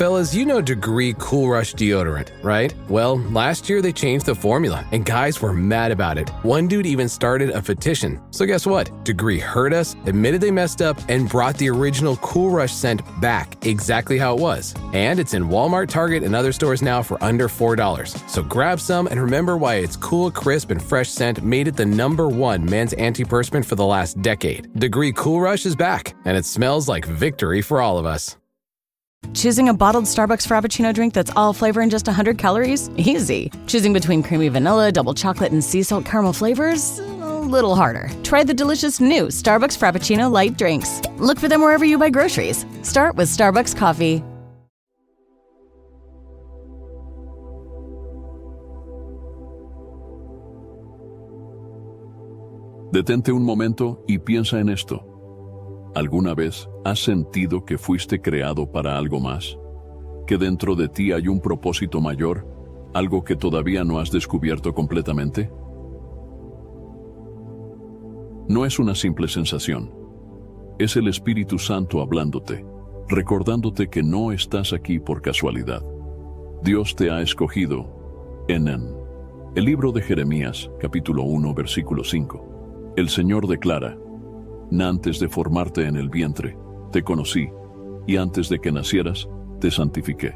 Fellas, you know Degree Cool Rush deodorant, right? Well, last year they changed the formula, and guys were mad about it. One dude even started a petition. So guess what? Degree heard us, admitted they messed up, and brought the original Cool Rush scent back exactly how it was. And it's in Walmart, Target, and other stores now for under $4. So grab some and remember why its cool, crisp, and fresh scent made it the #1 men's antiperspirant for the last decade. Degree Cool Rush is back, and it smells like victory for all of us. Choosing a bottled Starbucks Frappuccino drink that's all flavor and just 100 calories? Easy. Choosing between creamy vanilla, double chocolate, and sea salt caramel flavors? A little harder. Try the delicious new Starbucks Frappuccino light drinks. Look for them wherever you buy groceries. Start with Starbucks Coffee. Detente un momento y piensa en esto. ¿Alguna vez has sentido que fuiste creado para algo más? ¿Que dentro de ti hay un propósito mayor? ¿Algo que todavía no has descubierto completamente? No es una simple sensación. Es el Espíritu Santo hablándote, recordándote que no estás aquí por casualidad. Dios te ha escogido en el libro de Jeremías, capítulo 1, versículo 5. El Señor declara: antes de formarte en el vientre, te conocí, y antes de que nacieras, te santifiqué.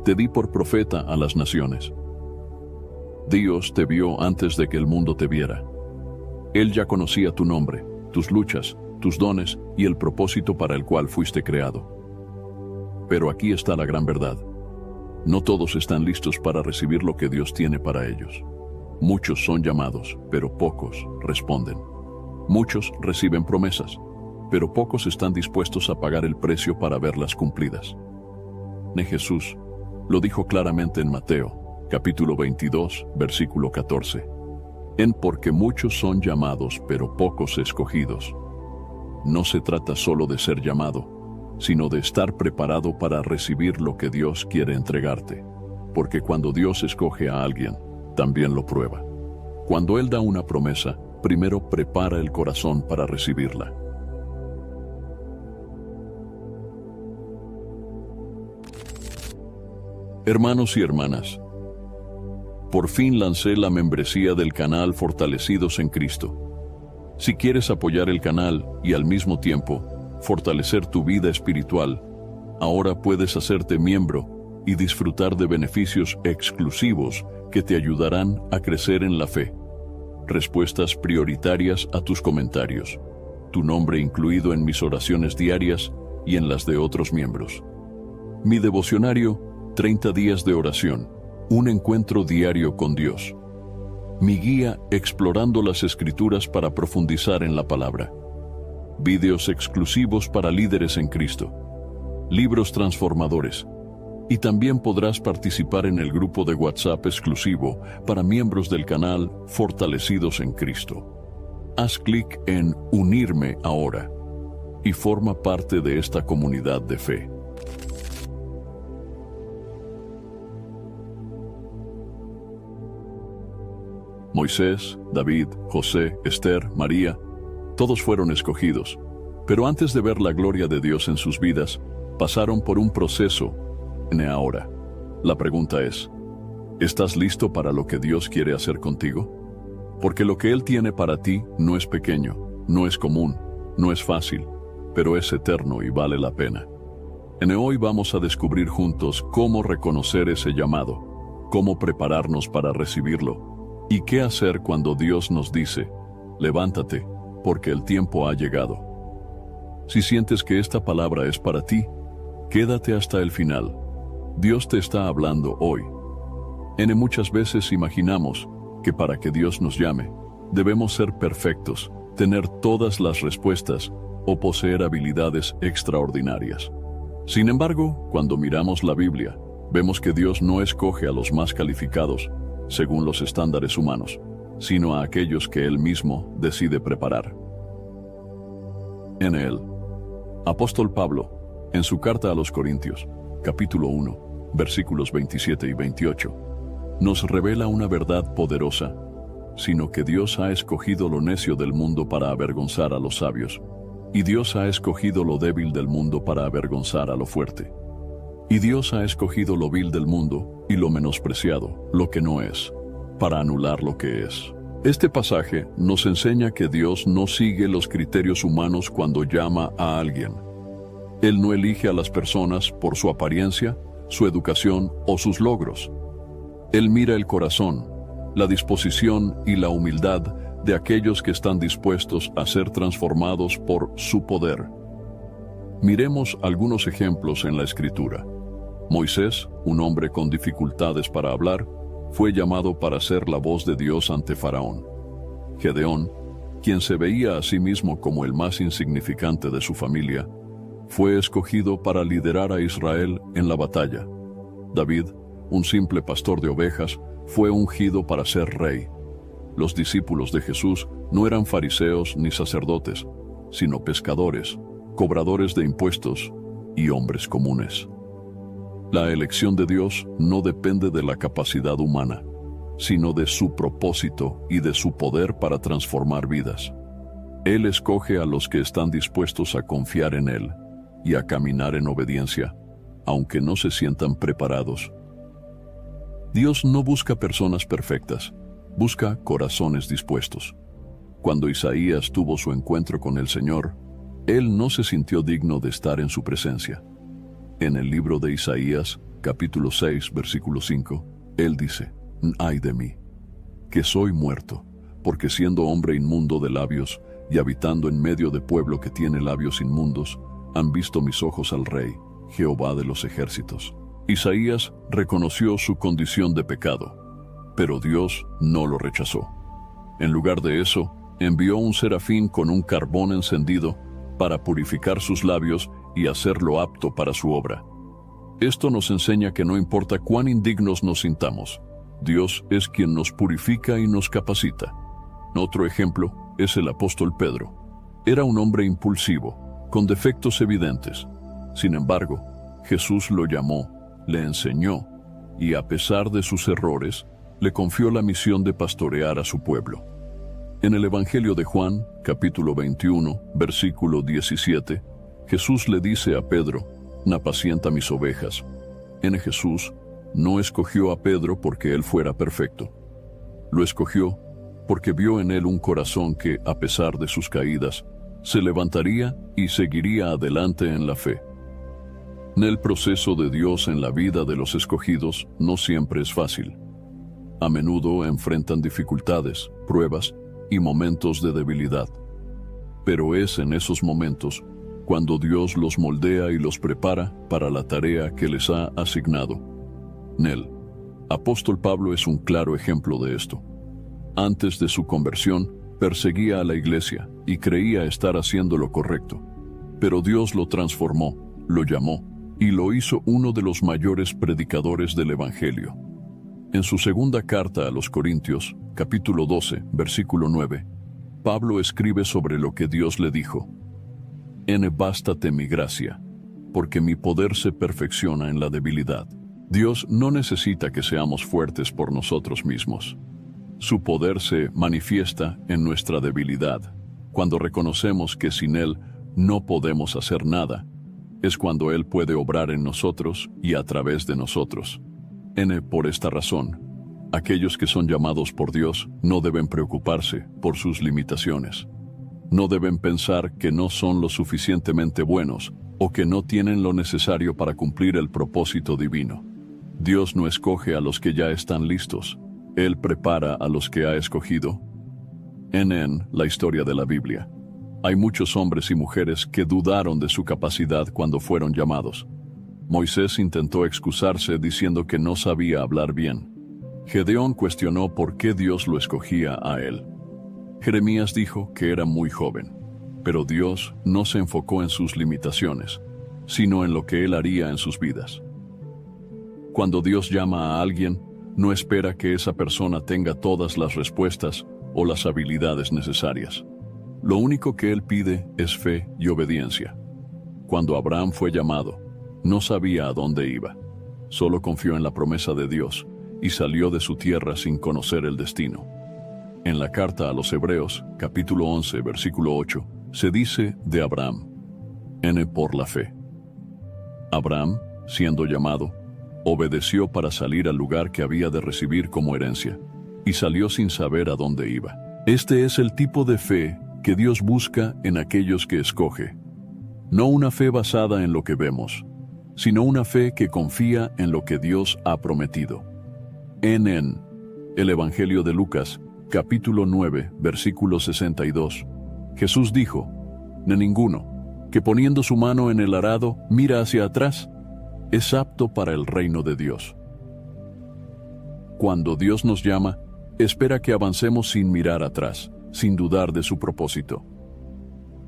Te di por profeta a las naciones. Dios te vio antes de que el mundo te viera. Él ya conocía tu nombre, tus luchas, tus dones y el propósito para el cual fuiste creado. Pero aquí está la gran verdad. No todos están listos para recibir lo que Dios tiene para ellos. Muchos son llamados, pero pocos responden. Muchos reciben promesas, pero pocos están dispuestos a pagar el precio para verlas cumplidas. Jesús lo dijo claramente en Mateo, capítulo 22, versículo 14. Porque muchos son llamados, pero pocos escogidos. No se trata solo de ser llamado, sino de estar preparado para recibir lo que Dios quiere entregarte. Porque cuando Dios escoge a alguien, también lo prueba. Cuando Él da una promesa, primero prepara el corazón para recibirla. Hermanos y hermanas, por fin lancé la membresía del canal Fortalecidos en Cristo. Si quieres apoyar el canal y al mismo tiempo fortalecer tu vida espiritual, ahora puedes hacerte miembro y disfrutar de beneficios exclusivos que te ayudarán a crecer en la fe. Respuestas prioritarias a tus comentarios, tu nombre incluido en mis oraciones diarias y en las de otros miembros. Mi devocionario, 30 días de oración, un encuentro diario con Dios. Mi guía explorando las Escrituras para profundizar en la palabra. Videos exclusivos para líderes en Cristo. Libros transformadores. Y también podrás participar en el grupo de WhatsApp exclusivo para miembros del canal Fortalecidos en Cristo. Haz clic en Unirme ahora y forma parte de esta comunidad de fe. Moisés, David, José, Esther, María, todos fueron escogidos, pero antes de ver la gloria de Dios en sus vidas, pasaron por un proceso. Ahora, la pregunta es, ¿estás listo para lo que Dios quiere hacer contigo? Porque lo que Él tiene para ti no es pequeño, no es común, no es fácil, pero es eterno y vale la pena. Hoy vamos a descubrir juntos cómo reconocer ese llamado, cómo prepararnos para recibirlo, y qué hacer cuando Dios nos dice, levántate, porque el tiempo ha llegado. Si sientes que esta palabra es para ti, quédate hasta el final. Dios te está hablando hoy. Muchas veces imaginamos que para que Dios nos llame, debemos ser perfectos, tener todas las respuestas o poseer habilidades extraordinarias. Sin embargo, cuando miramos la Biblia, vemos que Dios no escoge a los más calificados, según los estándares humanos, sino a aquellos que Él mismo decide preparar. El apóstol Pablo, en su carta a los Corintios, capítulo 1, versículos 27 y 28, nos revela una verdad poderosa, sino que Dios ha escogido lo necio del mundo para avergonzar a los sabios, y Dios ha escogido lo débil del mundo para avergonzar a lo fuerte. Y Dios ha escogido lo vil del mundo y lo menospreciado, lo que no es, para anular lo que es. Este pasaje nos enseña que Dios no sigue los criterios humanos cuando llama a alguien. Él no elige a las personas por su apariencia, su educación o sus logros. Él mira el corazón, la disposición y la humildad de aquellos que están dispuestos a ser transformados por su poder. Miremos algunos ejemplos en la Escritura. Moisés, un hombre con dificultades para hablar, fue llamado para ser la voz de Dios ante Faraón. Gedeón, quien se veía a sí mismo como el más insignificante de su familia, fue escogido para liderar a Israel en la batalla. David, un simple pastor de ovejas, fue ungido para ser rey. Los discípulos de Jesús no eran fariseos ni sacerdotes, sino pescadores, cobradores de impuestos y hombres comunes. La elección de Dios no depende de la capacidad humana, sino de su propósito y de su poder para transformar vidas. Él escoge a los que están dispuestos a confiar en Él y a caminar en obediencia, aunque no se sientan preparados. Dios no busca personas perfectas, busca corazones dispuestos. Cuando Isaías tuvo su encuentro con el Señor, él no se sintió digno de estar en su presencia. En el libro de Isaías, capítulo 6, versículo 5, él dice: «Ay de mí, que soy muerto, porque siendo hombre inmundo de labios y habitando en medio de pueblo que tiene labios inmundos, han visto mis ojos al Rey, Jehová de los ejércitos». Isaías reconoció su condición de pecado, pero Dios no lo rechazó. En lugar de eso, envió un serafín con un carbón encendido para purificar sus labios y hacerlo apto para su obra. Esto nos enseña que no importa cuán indignos nos sintamos, Dios es quien nos purifica y nos capacita. Otro ejemplo es el apóstol Pedro. Era un hombre impulsivo, con defectos evidentes. Sin embargo, Jesús lo llamó, le enseñó, y a pesar de sus errores, le confió la misión de pastorear a su pueblo. En el Evangelio de Juan, capítulo 21, versículo 17, Jesús le dice a Pedro: «Apacienta mis ovejas». Jesús no escogió a Pedro porque él fuera perfecto. Lo escogió porque vio en él un corazón que, a pesar de sus caídas, se levantaría y seguiría adelante en la fe. El proceso de Dios en la vida de los escogidos no siempre es fácil. A menudo enfrentan dificultades, pruebas y momentos de debilidad. Pero es en esos momentos cuando Dios los moldea y los prepara para la tarea que les ha asignado. El apóstol Pablo es un claro ejemplo de esto. Antes de su conversión, perseguía a la iglesia y creía estar haciendo lo correcto. Pero Dios lo transformó, lo llamó y lo hizo uno de los mayores predicadores del Evangelio. En su segunda carta a los Corintios, capítulo 12, versículo 9, Pablo escribe sobre lo que Dios le dijo: «Bástate mi gracia, porque mi poder se perfecciona en la debilidad». Dios no necesita que seamos fuertes por nosotros mismos. Su poder se manifiesta en nuestra debilidad. Cuando reconocemos que sin Él no podemos hacer nada, es cuando Él puede obrar en nosotros y a través de nosotros. Por esta razón, aquellos que son llamados por Dios no deben preocuparse por sus limitaciones. No deben pensar que no son lo suficientemente buenos o que no tienen lo necesario para cumplir el propósito divino. Dios no escoge a los que ya están listos. Él prepara a los que ha escogido. En la historia de la Biblia, hay muchos hombres y mujeres que dudaron de su capacidad cuando fueron llamados. Moisés intentó excusarse diciendo que no sabía hablar bien. Gedeón cuestionó por qué Dios lo escogía a él. Jeremías dijo que era muy joven, pero Dios no se enfocó en sus limitaciones, sino en lo que Él haría en sus vidas. Cuando Dios llama a alguien, no espera que esa persona tenga todas las respuestas o las habilidades necesarias. Lo único que Él pide es fe y obediencia. Cuando Abraham fue llamado, no sabía a dónde iba. Solo confió en la promesa de Dios y salió de su tierra sin conocer el destino. En la carta a los Hebreos, capítulo 11, versículo 8, se dice de Abraham: por la fe. Abraham, siendo llamado, obedeció para salir al lugar que había de recibir como herencia, y salió sin saber a dónde iba. Este es el tipo de fe que Dios busca en aquellos que escoge. No una fe basada en lo que vemos, sino una fe que confía en lo que Dios ha prometido. En el Evangelio de Lucas, capítulo 9, versículo 62, Jesús dijo: «De ninguno que poniendo su mano en el arado mira hacia atrás, es apto para el reino de Dios». Cuando Dios nos llama, espera que avancemos sin mirar atrás, sin dudar de su propósito.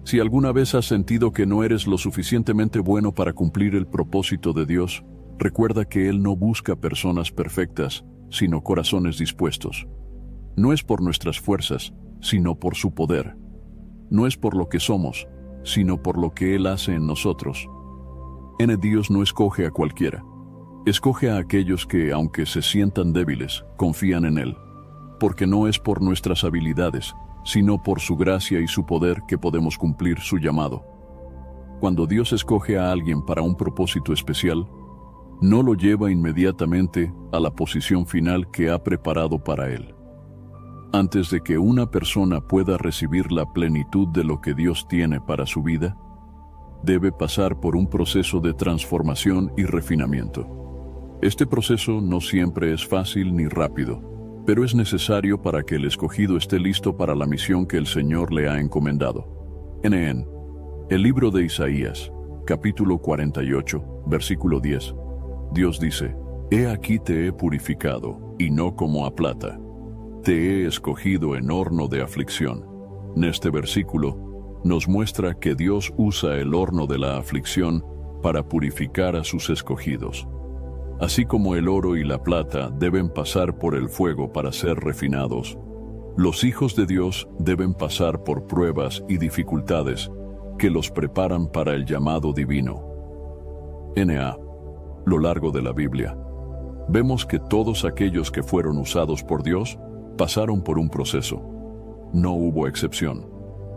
Si alguna vez has sentido que no eres lo suficientemente bueno para cumplir el propósito de Dios, recuerda que Él no busca personas perfectas, sino corazones dispuestos. No es por nuestras fuerzas, sino por su poder. No es por lo que somos, sino por lo que Él hace en nosotros. Dios no escoge a cualquiera. Escoge a aquellos que, aunque se sientan débiles, confían en Él. Porque no es por nuestras habilidades, sino por su gracia y su poder que podemos cumplir su llamado. Cuando Dios escoge a alguien para un propósito especial, no lo lleva inmediatamente a la posición final que ha preparado para él. Antes de que una persona pueda recibir la plenitud de lo que Dios tiene para su vida, debe pasar por un proceso de transformación y refinamiento. Este proceso no siempre es fácil ni rápido, pero es necesario para que el escogido esté listo para la misión que el Señor le ha encomendado. En el libro de Isaías, capítulo 48, versículo 10, Dios dice: «He aquí te he purificado, y no como a plata. Te he escogido en horno de aflicción». En este versículo nos muestra que Dios usa el horno de la aflicción para purificar a sus escogidos. Así como el oro y la plata deben pasar por el fuego para ser refinados, los hijos de Dios deben pasar por pruebas y dificultades que los preparan para el llamado divino. Lo largo de la Biblia, vemos que todos aquellos que fueron usados por Dios pasaron por un proceso. No hubo excepción.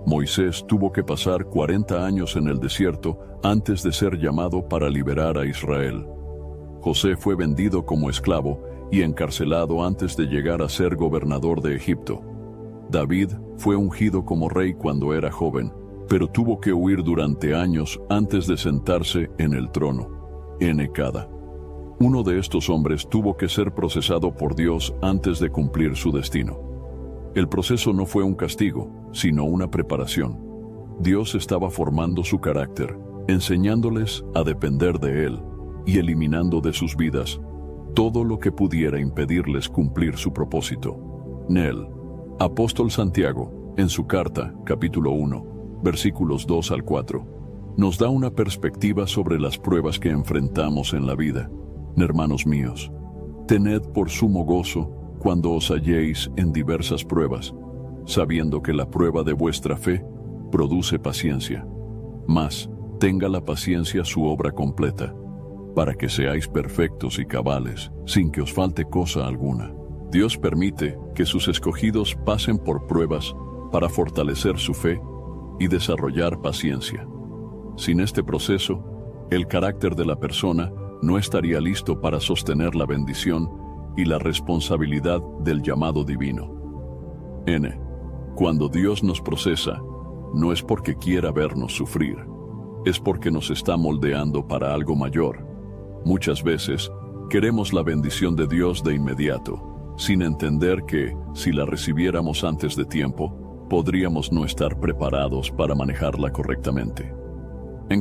Moisés tuvo que pasar 40 años en el desierto antes de ser llamado para liberar a Israel. José fue vendido como esclavo y encarcelado antes de llegar a ser gobernador de Egipto. David fue ungido como rey cuando era joven, pero tuvo que huir durante años antes de sentarse en el trono. Uno de estos hombres tuvo que ser procesado por Dios antes de cumplir su destino. El proceso no fue un castigo, sino una preparación. Dios estaba formando su carácter, enseñándoles a depender de Él y eliminando de sus vidas todo lo que pudiera impedirles cumplir su propósito. El apóstol Santiago, en su carta, capítulo 1, versículos 2 al 4, nos da una perspectiva sobre las pruebas que enfrentamos en la vida. Hermanos míos, tened por sumo gozo cuando os halléis en diversas pruebas, sabiendo que la prueba de vuestra fe produce paciencia. Mas tenga la paciencia su obra completa, para que seáis perfectos y cabales, sin que os falte cosa alguna. Dios permite que sus escogidos pasen por pruebas para fortalecer su fe y desarrollar paciencia. Sin este proceso, el carácter de la persona no estaría listo para sostener la bendición y la responsabilidad del llamado divino. Cuando Dios nos procesa, no es porque quiera vernos sufrir, es porque nos está moldeando para algo mayor. Muchas veces, queremos la bendición de Dios de inmediato, sin entender que, si la recibiéramos antes de tiempo, podríamos no estar preparados para manejarla correctamente.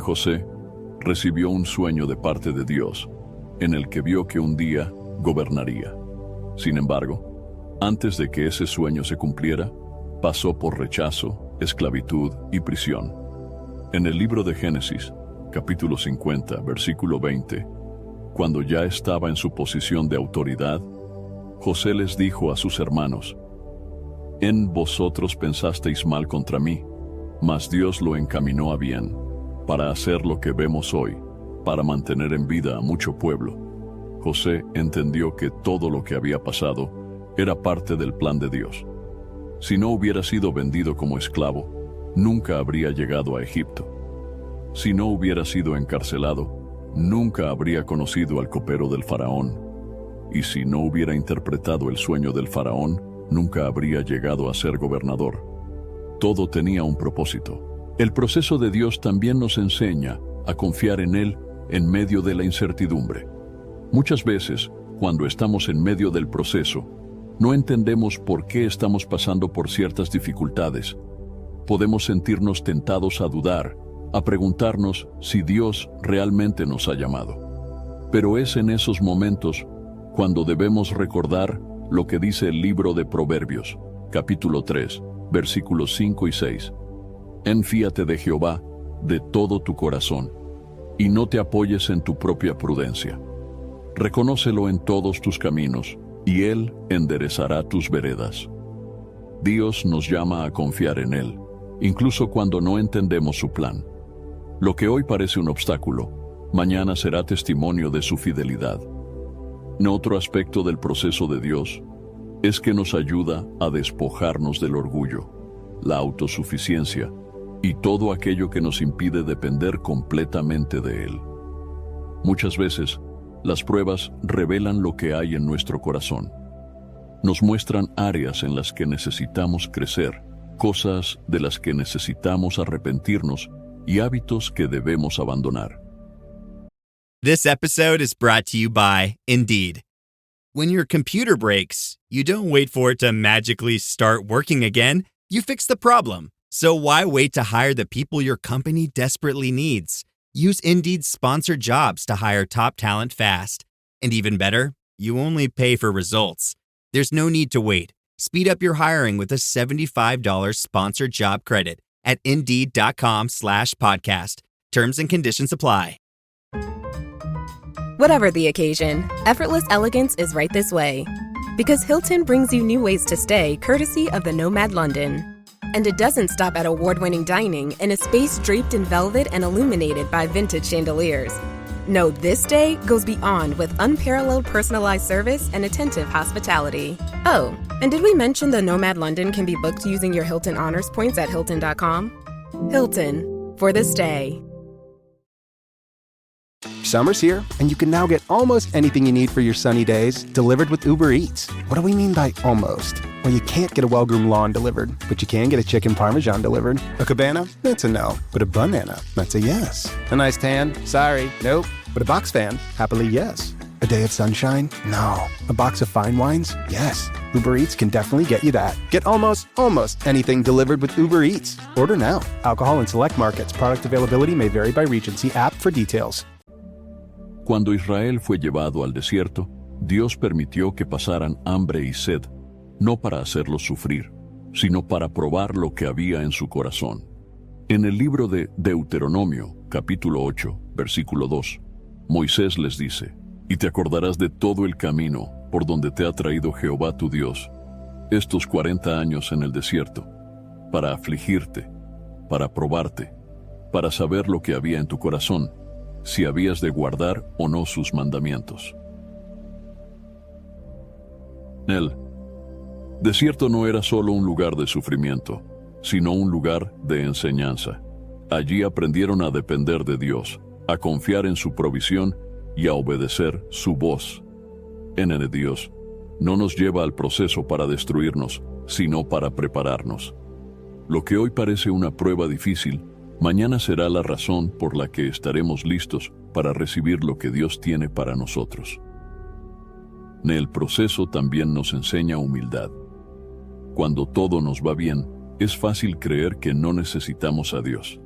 José recibió un sueño de parte de Dios, en el que vio que un día gobernaría. Sin embargo, antes de que ese sueño se cumpliera, pasó por rechazo, esclavitud y prisión. En el libro de Génesis, capítulo 50, versículo 20, cuando ya estaba en su posición de autoridad, José les dijo a sus hermanos: vosotros pensasteis mal contra mí, mas Dios lo encaminó a bien, para hacer lo que vemos hoy, para mantener en vida a mucho pueblo. José entendió que todo lo que había pasado era parte del plan de Dios. Si no hubiera sido vendido como esclavo, nunca habría llegado a Egipto. Si no hubiera sido encarcelado, nunca habría conocido al copero del faraón. Y si no hubiera interpretado el sueño del faraón, nunca habría llegado a ser gobernador. Todo tenía un propósito. El proceso de Dios también nos enseña a confiar en Él en medio de la incertidumbre. Muchas veces, cuando estamos en medio del proceso, no entendemos por qué estamos pasando por ciertas dificultades. Podemos sentirnos tentados a dudar, a preguntarnos si Dios realmente nos ha llamado. Pero es en esos momentos cuando debemos recordar lo que dice el libro de Proverbios, capítulo 3, versículos 5 y 6. Enfíate de Jehová de todo tu corazón, y no te apoyes en tu propia prudencia. Reconócelo en todos tus caminos, y Él enderezará tus veredas. Dios nos llama a confiar en Él, incluso cuando no entendemos su plan. Lo que hoy parece un obstáculo, mañana será testimonio de su fidelidad. Otro aspecto del proceso de Dios es que nos ayuda a despojarnos del orgullo, la autosuficiencia y todo aquello que nos impide depender completamente de Él. Muchas veces, las pruebas revelan lo que hay en nuestro corazón. Nos muestran áreas en las que necesitamos crecer, cosas de las que necesitamos arrepentirnos y hábitos que debemos abandonar. This episode is brought to you by Indeed. When your computer breaks, you don't wait for it to magically start working again. You fix the problem. So why wait to hire the people your company desperately needs? Use Indeed's sponsored jobs to hire top talent fast. And even better, you only pay for results. There's no need to wait. Speed up your hiring with a $75 sponsored job credit at Indeed.com/podcast. Terms and conditions apply. Whatever the occasion, effortless elegance is right this way. Because Hilton brings you new ways to stay courtesy of the Nomad London. And it doesn't stop at award-winning dining in a space draped in velvet and illuminated by vintage chandeliers. No, this day goes beyond with unparalleled personalized service and attentive hospitality. Oh, and did we mention the Nomad London can be booked using your Hilton Honors points at Hilton.com? Hilton, for the stay. Summer's here, and you can now get almost anything you need for your sunny days delivered with Uber Eats. What do we mean by almost? Well, you can't get a well-groomed lawn delivered, but you can get a chicken parmesan delivered. A cabana? That's a no. But a banana? That's a yes. A nice tan? Sorry, nope. But a box fan? Happily, yes. A day of sunshine? No. A box of fine wines? Yes. Uber Eats can definitely get you that. Get almost anything delivered with Uber Eats. Order now. Alcohol in select markets. Product availability may vary by region. See app for details. Cuando Israel fue llevado al desierto, Dios permitió que pasaran hambre y sed, no para hacerlos sufrir, sino para probar lo que había en su corazón. En el libro de Deuteronomio, capítulo 8, versículo 2, Moisés les dice: «Y te acordarás de todo el camino por donde te ha traído Jehová tu Dios, estos 40 años en el desierto, para afligirte, para probarte, para saber lo que había en tu corazón, si habías de guardar o no sus mandamientos». El desierto no era solo un lugar de sufrimiento, sino un lugar de enseñanza. Allí aprendieron a depender de Dios, a confiar en su provisión y a obedecer su voz. En Dios no nos lleva al proceso para destruirnos, sino para prepararnos. Lo que hoy parece una prueba difícil, mañana será la razón por la que estaremos listos para recibir lo que Dios tiene para nosotros. El proceso también nos enseña humildad. Cuando todo nos va bien, es fácil creer que no necesitamos a Dios.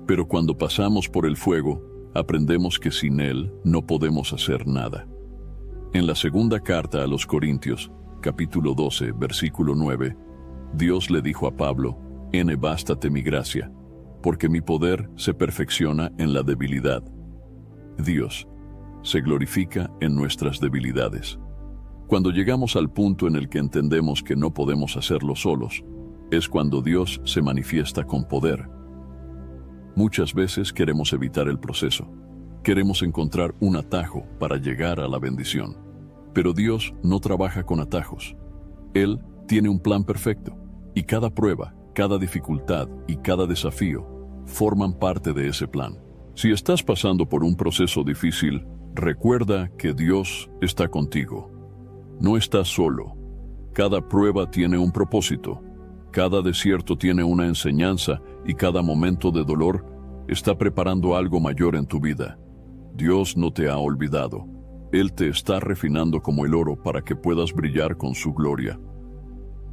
Pero cuando pasamos por el fuego, aprendemos que sin Él no podemos hacer nada. En la segunda carta a los Corintios, capítulo 12, versículo 9, Dios le dijo a Pablo: «Bástate mi gracia, porque mi poder se perfecciona en la debilidad». Dios se glorifica en nuestras debilidades. Cuando llegamos al punto en el que entendemos que no podemos hacerlo solos, es cuando Dios se manifiesta con poder. Muchas veces queremos evitar el proceso. Queremos encontrar un atajo para llegar a la bendición. Pero Dios no trabaja con atajos. Él tiene un plan perfecto, y cada prueba, cada dificultad y cada desafío forman parte de ese plan. Si estás pasando por un proceso difícil, recuerda que Dios está contigo. No estás solo. Cada prueba tiene un propósito. Cada desierto tiene una enseñanza y cada momento de dolor está preparando algo mayor en tu vida. Dios no te ha olvidado. Él te está refinando como el oro para que puedas brillar con su gloria.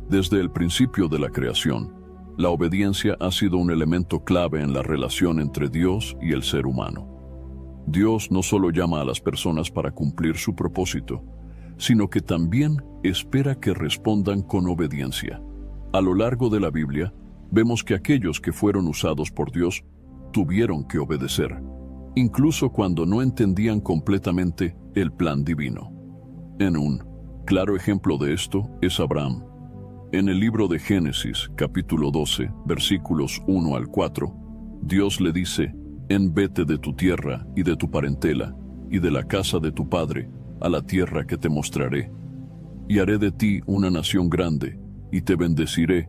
Desde el principio de la creación, la obediencia ha sido un elemento clave en la relación entre Dios y el ser humano. Dios no solo llama a las personas para cumplir su propósito, sino que también espera que respondan con obediencia. A lo largo de la Biblia, vemos que aquellos que fueron usados por Dios tuvieron que obedecer, incluso cuando no entendían completamente el plan divino. En un claro ejemplo de esto es Abraham. En el libro de Génesis, capítulo 12, versículos 1 al 4, Dios le dice: vete de tu tierra y de tu parentela, y de la casa de tu padre, a la tierra que te mostraré. Y haré de ti una nación grande, y te bendeciré,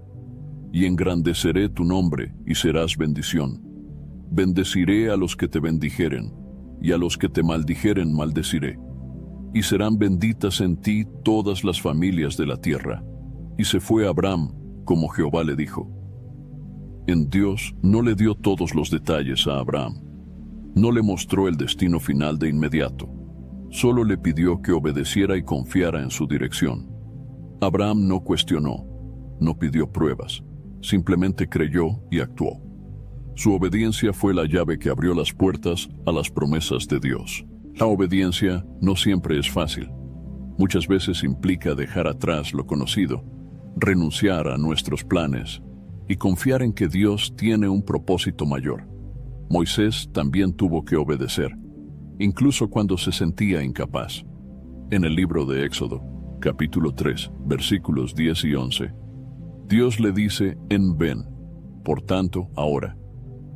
y engrandeceré tu nombre, y serás bendición. Bendeciré a los que te bendijeren, y a los que te maldijeren maldeciré. Y serán benditas en ti todas las familias de la tierra. Y se fue Abraham, como Jehová le dijo. En Dios no le dio todos los detalles a Abraham. No le mostró el destino final de inmediato. Solo le pidió que obedeciera y confiara en su dirección. Abraham no cuestionó, no pidió pruebas, simplemente creyó y actuó. Su obediencia fue la llave que abrió las puertas a las promesas de Dios. La obediencia no siempre es fácil. Muchas veces implica dejar atrás lo conocido, renunciar a nuestros planes y confiar en que Dios tiene un propósito mayor. Moisés también tuvo que obedecer, incluso cuando se sentía incapaz. En el libro de Éxodo, capítulo 3, versículos 10 y 11, Dios le dice: ven, por tanto, ahora,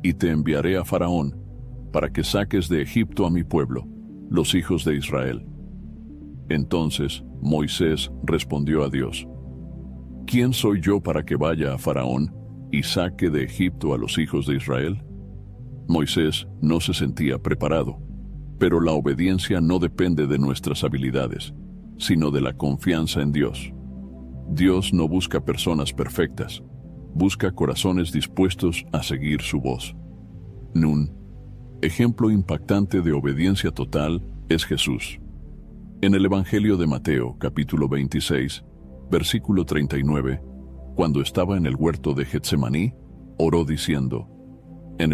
y te enviaré a Faraón, para que saques de Egipto a mi pueblo, los hijos de Israel. Entonces Moisés respondió a Dios: ¿quién soy yo para que vaya a Faraón y saque de Egipto a los hijos de Israel? Moisés no se sentía preparado, pero la obediencia no depende de nuestras habilidades, sino de la confianza en Dios. Dios no busca personas perfectas, busca corazones dispuestos a seguir su voz. Un ejemplo impactante de obediencia total es Jesús. En el Evangelio de Mateo, capítulo 26, versículo 39, cuando estaba en el huerto de Getsemaní, oró diciendo: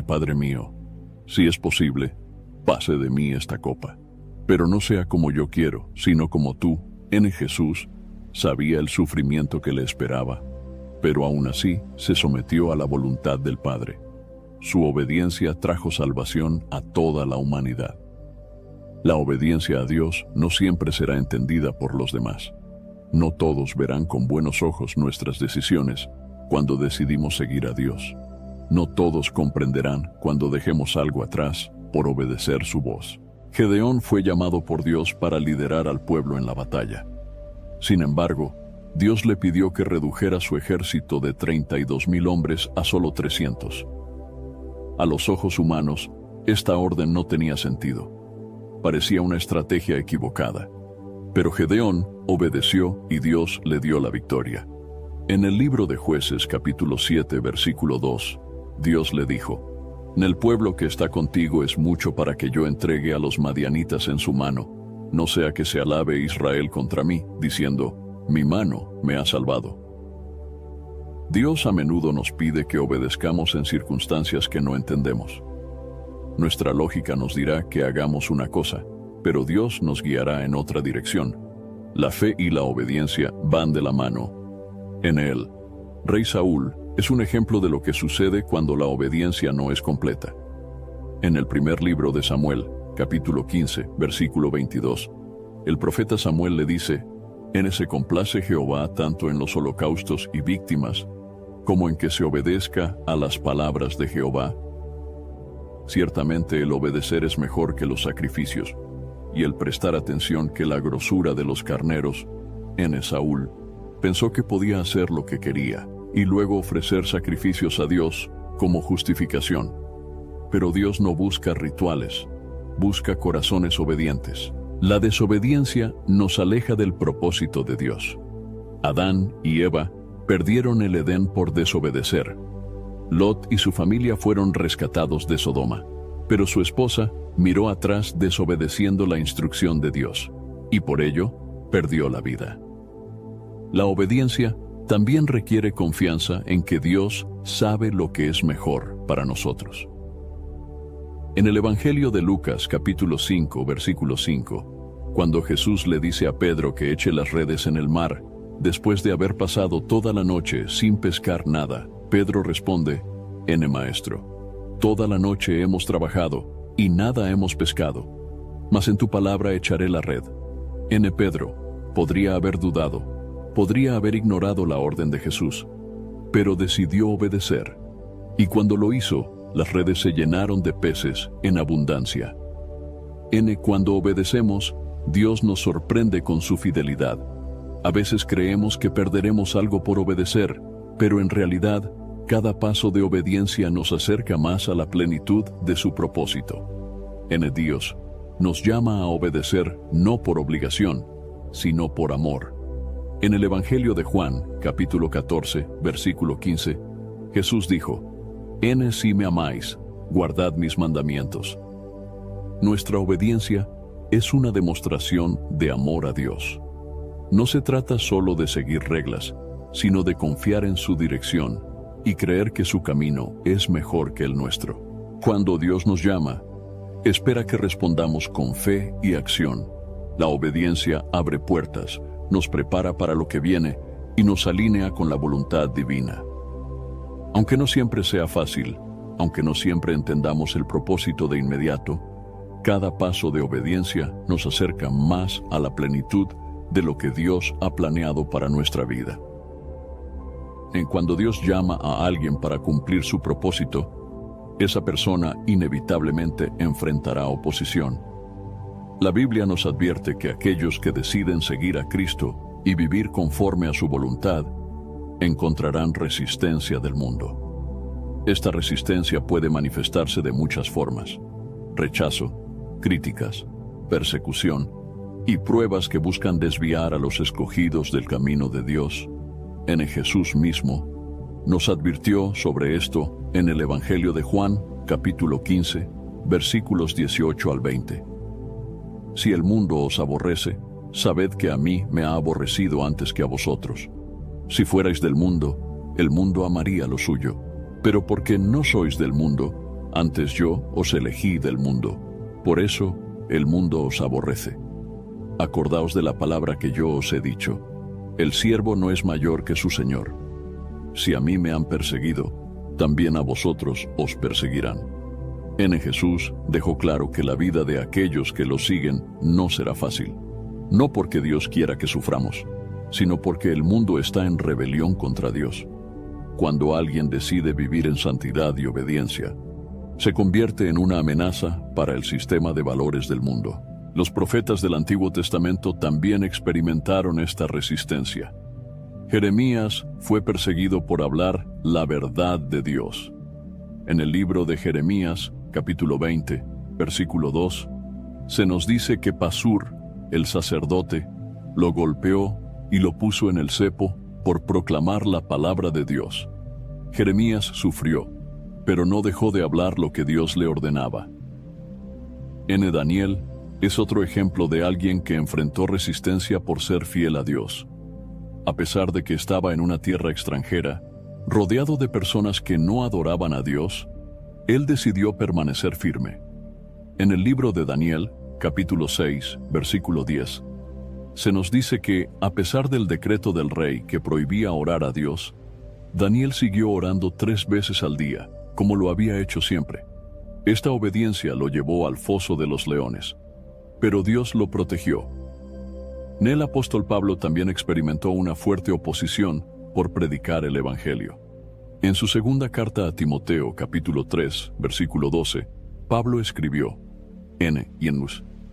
Padre mío, si es posible, pase de mí esta copa, pero no sea como yo quiero, sino como tú. Jesús sabía el sufrimiento que le esperaba, pero aún así se sometió a la voluntad del Padre. Su obediencia trajo salvación a toda la humanidad. La obediencia a Dios no siempre será entendida por los demás. No todos verán con buenos ojos nuestras decisiones cuando decidimos seguir a Dios. No todos comprenderán cuando dejemos algo atrás por obedecer su voz. Gedeón fue llamado por Dios para liderar al pueblo en la batalla. Sin embargo, Dios le pidió que redujera su ejército de 32,000 hombres a solo 300. A los ojos humanos, esta orden no tenía sentido. Parecía una estrategia equivocada. Pero Gedeón obedeció y Dios le dio la victoria. En el libro de Jueces, capítulo 7, versículo 2, Dios le dijo: el pueblo que está contigo es mucho para que yo entregue a los madianitas en su mano, no sea que se alabe Israel contra mí, diciendo: mi mano me ha salvado. Dios a menudo nos pide que obedezcamos en circunstancias que no entendemos. Nuestra lógica nos dirá que hagamos una cosa, pero Dios nos guiará en otra dirección. La fe y la obediencia van de la mano. En él, Rey Saúl es un ejemplo de lo que sucede cuando la obediencia no es completa. En el primer libro de Samuel, capítulo 15, versículo 22, el profeta Samuel le dice: se complace Jehová tanto en los holocaustos y víctimas, como en que se obedezca a las palabras de Jehová. Ciertamente el obedecer es mejor que los sacrificios, y el prestar atención que la grosura de los carneros. Saúl pensó que podía hacer lo que quería, y luego ofrecer sacrificios a Dios como justificación. Pero Dios no busca rituales, busca corazones obedientes. La desobediencia nos aleja del propósito de Dios. Adán y Eva perdieron el Edén por desobedecer. Lot y su familia fueron rescatados de Sodoma, pero su esposa miró atrás desobedeciendo la instrucción de Dios, y por ello perdió la vida. La obediencia también requiere confianza en que Dios sabe lo que es mejor para nosotros. En el Evangelio de Lucas, capítulo 5, versículo 5, cuando Jesús le dice a Pedro que eche las redes en el mar, después de haber pasado toda la noche sin pescar nada, Pedro responde: Maestro, toda la noche hemos trabajado y nada hemos pescado, mas en tu palabra echaré la red. Pedro podría haber dudado, podría haber ignorado la orden de Jesús, pero decidió obedecer, y cuando lo hizo, las redes se llenaron de peces en abundancia. Cuando obedecemos, Dios nos sorprende con su fidelidad. A veces creemos que perderemos algo por obedecer, pero en realidad, cada paso de obediencia nos acerca más a la plenitud de su propósito. Dios nos llama a obedecer no por obligación, sino por amor. En el Evangelio de Juan, capítulo 14, versículo 15, Jesús dijo: Si me amáis, guardad mis mandamientos. Nuestra obediencia es una demostración de amor a Dios. No se trata solo de seguir reglas, sino de confiar en su dirección y creer que su camino es mejor que el nuestro. Cuando Dios nos llama, espera que respondamos con fe y acción. La obediencia abre puertas, nos prepara para lo que viene y nos alinea con la voluntad divina. Aunque no siempre sea fácil, aunque no siempre entendamos el propósito de inmediato, cada paso de obediencia nos acerca más a la plenitud de lo que Dios ha planeado para nuestra vida. Cuando Dios llama a alguien para cumplir su propósito, esa persona inevitablemente enfrentará oposición. La Biblia nos advierte que aquellos que deciden seguir a Cristo y vivir conforme a su voluntad, encontrarán resistencia del mundo. Esta resistencia puede manifestarse de muchas formas: rechazo, críticas, persecución y pruebas que buscan desviar a los escogidos del camino de Dios. Jesús mismo nos advirtió sobre esto en el Evangelio de Juan, capítulo 15, versículos 18 al 20. Si el mundo os aborrece, sabed que a mí me ha aborrecido antes que a vosotros. Si fuerais del mundo, el mundo amaría lo suyo. Pero porque no sois del mundo, antes yo os elegí del mundo. Por eso el mundo os aborrece. Acordaos de la palabra que yo os he dicho: el siervo no es mayor que su señor. Si a mí me han perseguido, también a vosotros os perseguirán. Jesús dejó claro que la vida de aquellos que lo siguen no será fácil. No porque Dios quiera que suframos, sino porque el mundo está en rebelión contra Dios. Cuando alguien decide vivir en santidad y obediencia, se convierte en una amenaza para el sistema de valores del mundo. Los profetas del Antiguo Testamento también experimentaron esta resistencia. Jeremías fue perseguido por hablar la verdad de Dios. En el libro de Jeremías, capítulo 20, versículo 2, se nos dice que Pasur, el sacerdote, lo golpeó y lo puso en el cepo por proclamar la palabra de Dios. Jeremías sufrió, pero no dejó de hablar lo que Dios le ordenaba. Daniel es otro ejemplo de alguien que enfrentó resistencia por ser fiel a Dios. A pesar de que estaba en una tierra extranjera, rodeado de personas que no adoraban a Dios, él decidió permanecer firme. En el libro de Daniel, capítulo 6, versículo 10, se nos dice que, a pesar del decreto del rey que prohibía orar a Dios, Daniel siguió orando 3 veces al día, como lo había hecho siempre. Esta obediencia lo llevó al foso de los leones, pero Dios lo protegió. El apóstol Pablo también experimentó una fuerte oposición por predicar el Evangelio. En su segunda carta a Timoteo, capítulo 3, versículo 12, Pablo escribió: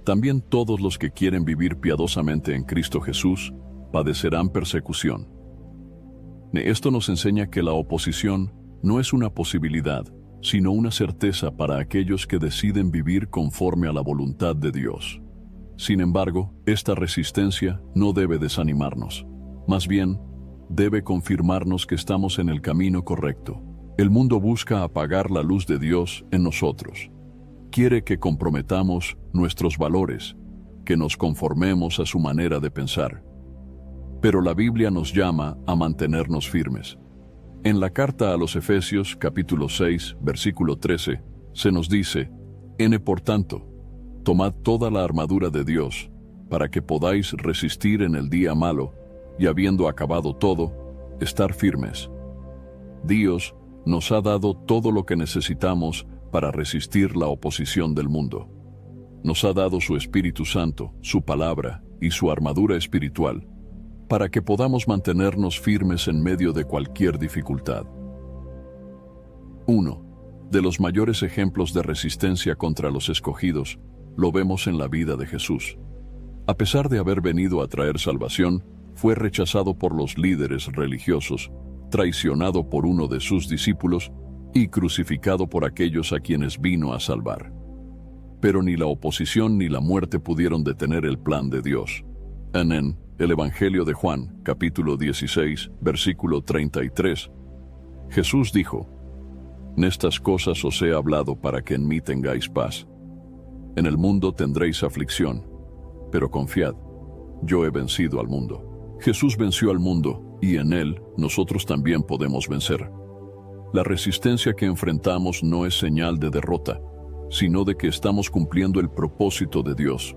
también todos los que quieren vivir piadosamente en Cristo Jesús padecerán persecución. Esto nos enseña que la oposición no es una posibilidad, sino una certeza para aquellos que deciden vivir conforme a la voluntad de Dios. Sin embargo, esta resistencia no debe desanimarnos. Más bien, debe confirmarnos que estamos en el camino correcto. El mundo busca apagar la luz de Dios en nosotros. Quiere que comprometamos nuestros valores, que nos conformemos a su manera de pensar. Pero la Biblia nos llama a mantenernos firmes. En la carta a los Efesios, capítulo 6, versículo 13, se nos dice: Por tanto, tomad toda la armadura de Dios, para que podáis resistir en el día malo, y habiendo acabado todo, estar firmes. Dios nos ha dado todo lo que necesitamos para resistir la oposición del mundo. Nos ha dado su Espíritu Santo, su palabra y su armadura espiritual, para que podamos mantenernos firmes en medio de cualquier dificultad. Uno de los mayores ejemplos de resistencia contra los escogidos lo vemos en la vida de Jesús. A pesar de haber venido a traer salvación, fue rechazado por los líderes religiosos, traicionado por uno de sus discípulos y crucificado por aquellos a quienes vino a salvar. Pero ni la oposición ni la muerte pudieron detener el plan de Dios. En el Evangelio de Juan, capítulo 16, versículo 33, Jesús dijo: Estas cosas os he hablado para que en mí tengáis paz. En el mundo tendréis aflicción, pero confiad, yo he vencido al mundo. Jesús venció al mundo, y en él nosotros también podemos vencer. La resistencia que enfrentamos no es señal de derrota, sino de que estamos cumpliendo el propósito de Dios.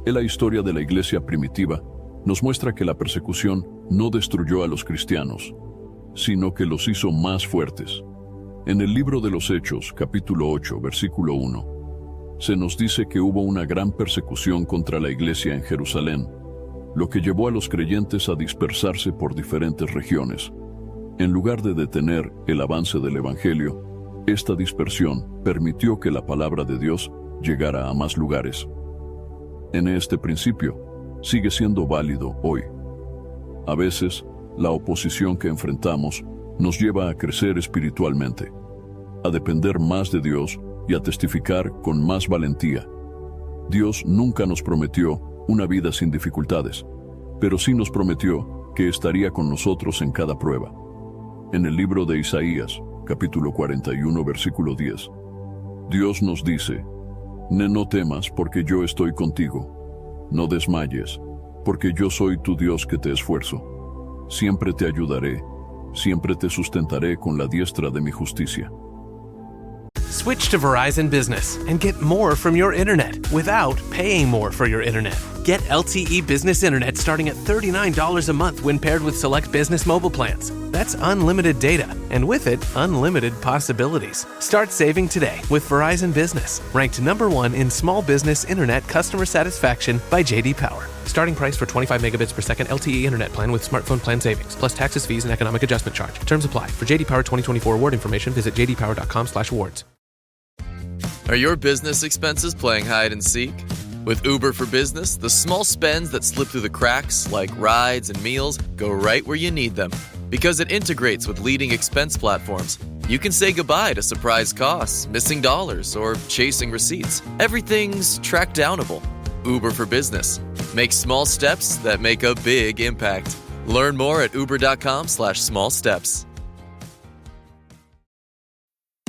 En la historia de la iglesia primitiva nos muestra que la persecución no destruyó a los cristianos, sino que los hizo más fuertes. En el libro de los Hechos, capítulo 8, versículo 1, se nos dice que hubo una gran persecución contra la iglesia en Jerusalén, lo que llevó a los creyentes a dispersarse por diferentes regiones. En lugar de detener el avance del Evangelio, esta dispersión permitió que la palabra de Dios llegara a más lugares. En este principio, sigue siendo válido hoy. A veces, la oposición que enfrentamos nos lleva a crecer espiritualmente, a depender más de Dios y a testificar con más valentía. Dios nunca nos prometió una vida sin dificultades, pero sí nos prometió que estaría con nosotros en cada prueba. En el libro de Isaías, capítulo 41, versículo 10, Dios nos dice: No temas, porque yo estoy contigo. No desmayes, porque yo soy tu Dios que te esfuerzo. Siempre te ayudaré, siempre te sustentaré con la diestra de mi justicia. Switch to Verizon Business and get more from your internet without paying more for your internet. Get LTE Business Internet starting at $39 a month when paired with select business mobile plans. That's unlimited data, and with it, unlimited possibilities. Start saving today with Verizon Business, ranked #1 in small business internet customer satisfaction by J.D. Power. Starting price for 25 megabits per second LTE internet plan with smartphone plan savings, plus taxes, fees, and economic adjustment charge. Terms apply. For J.D. Power 2024 award information, visit jdpower.com/awards. Are your business expenses playing hide and seek? With Uber for Business, the small spends that slip through the cracks, like rides and meals, go right where you need them. Because it integrates with leading expense platforms, you can say goodbye to surprise costs, missing dollars, or chasing receipts. Everything's track downable. Uber for Business. Make small steps that make a big impact. Learn more at uber.com/small steps.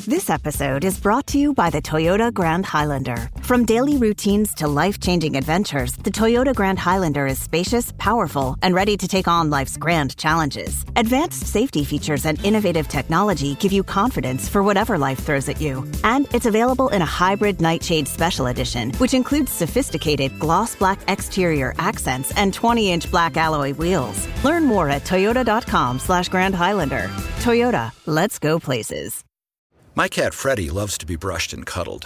This episode is brought to you by the Toyota Grand Highlander. From daily routines to life-changing adventures, the Toyota Grand Highlander is spacious, powerful, and ready to take on life's grand challenges. Advanced safety features and innovative technology give you confidence for whatever life throws at you. And it's available in a hybrid Nightshade Special Edition, which includes sophisticated gloss black exterior accents and 20-inch black alloy wheels. Learn more at toyota.com/Grand Highlander. Toyota, let's go places. My cat Freddie loves to be brushed and cuddled.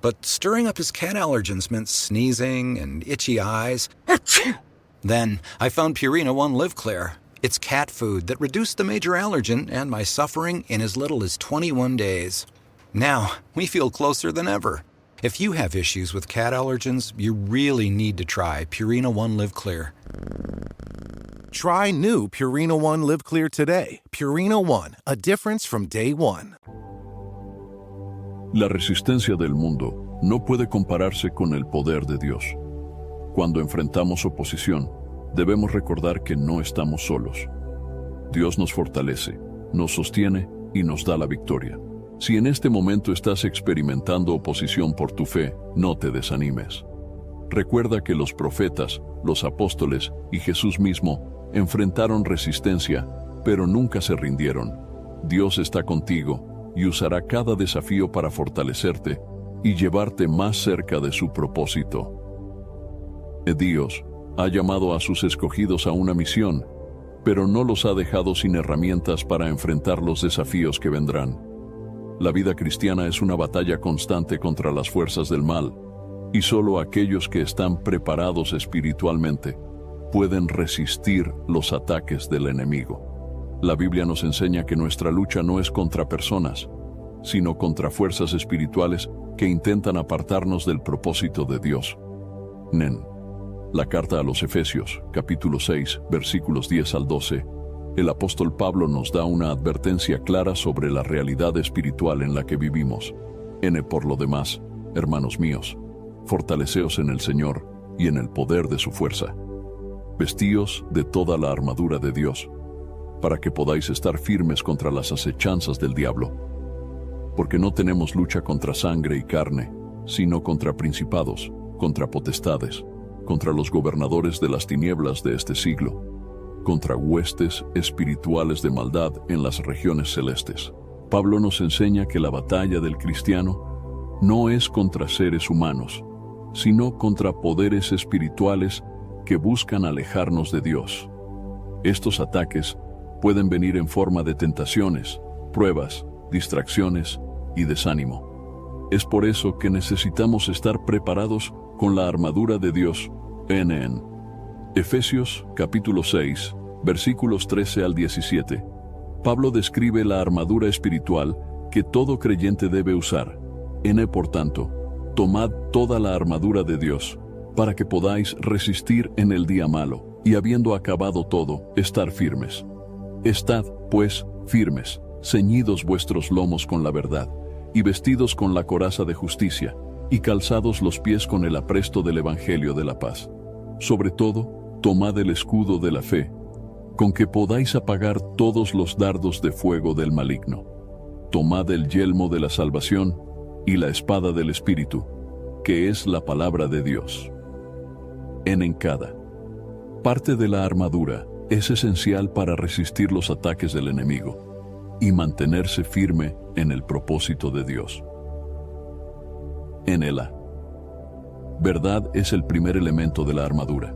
But stirring up his cat allergens meant sneezing and itchy eyes. Then I found Purina One Live Clear. It's cat food that reduced the major allergen and my suffering in as little as 21 days. Now, we feel closer than ever. If you have issues with cat allergens, you really need to try Purina One Live Clear. Try new Purina One Live Clear today. Purina One, a difference from day one. La resistencia del mundo no puede compararse con el poder de Dios. Cuando enfrentamos oposición, debemos recordar que no estamos solos. Dios nos fortalece, nos sostiene y nos da la victoria. Si en este momento estás experimentando oposición por tu fe, no te desanimes. Recuerda que los profetas, los apóstoles y Jesús mismo enfrentaron resistencia, pero nunca se rindieron. Dios está contigo y usará cada desafío para fortalecerte y llevarte más cerca de su propósito. Dios ha llamado a sus escogidos a una misión, pero no los ha dejado sin herramientas para enfrentar los desafíos que vendrán. La vida cristiana es una batalla constante contra las fuerzas del mal, y solo aquellos que están preparados espiritualmente pueden resistir los ataques del enemigo. La Biblia nos enseña que nuestra lucha no es contra personas, sino contra fuerzas espirituales que intentan apartarnos del propósito de Dios. La carta a los Efesios, capítulo 6, versículos 10 al 12, el apóstol Pablo nos da una advertencia clara sobre la realidad espiritual en la que vivimos. Por lo demás, hermanos míos, fortaleceos en el Señor y en el poder de su fuerza. Vestíos de toda la armadura de Dios, para que podáis estar firmes contra las acechanzas del diablo. Porque no tenemos lucha contra sangre y carne, sino contra principados, contra potestades, contra los gobernadores de las tinieblas de este siglo, contra huestes espirituales de maldad en las regiones celestes. Pablo nos enseña que la batalla del cristiano no es contra seres humanos, sino contra poderes espirituales que buscan alejarnos de Dios. Estos ataques pueden venir en forma de tentaciones, pruebas, distracciones y desánimo. Es por eso que necesitamos estar preparados con la armadura de Dios. En Efesios capítulo 6, versículos 13 al 17, Pablo describe la armadura espiritual que todo creyente debe usar. Por tanto, tomad toda la armadura de Dios, para que podáis resistir en el día malo, y habiendo acabado todo, estar firmes. Estad, pues, firmes, ceñidos vuestros lomos con la verdad, y vestidos con la coraza de justicia, y calzados los pies con el apresto del Evangelio de la paz. Sobre todo, tomad el escudo de la fe, con que podáis apagar todos los dardos de fuego del maligno. Tomad el yelmo de la salvación y la espada del Espíritu, que es la palabra de Dios. En cada parte de la armadura es esencial para resistir los ataques del enemigo y mantenerse firme en el propósito de Dios. La verdad es el primer elemento de la armadura.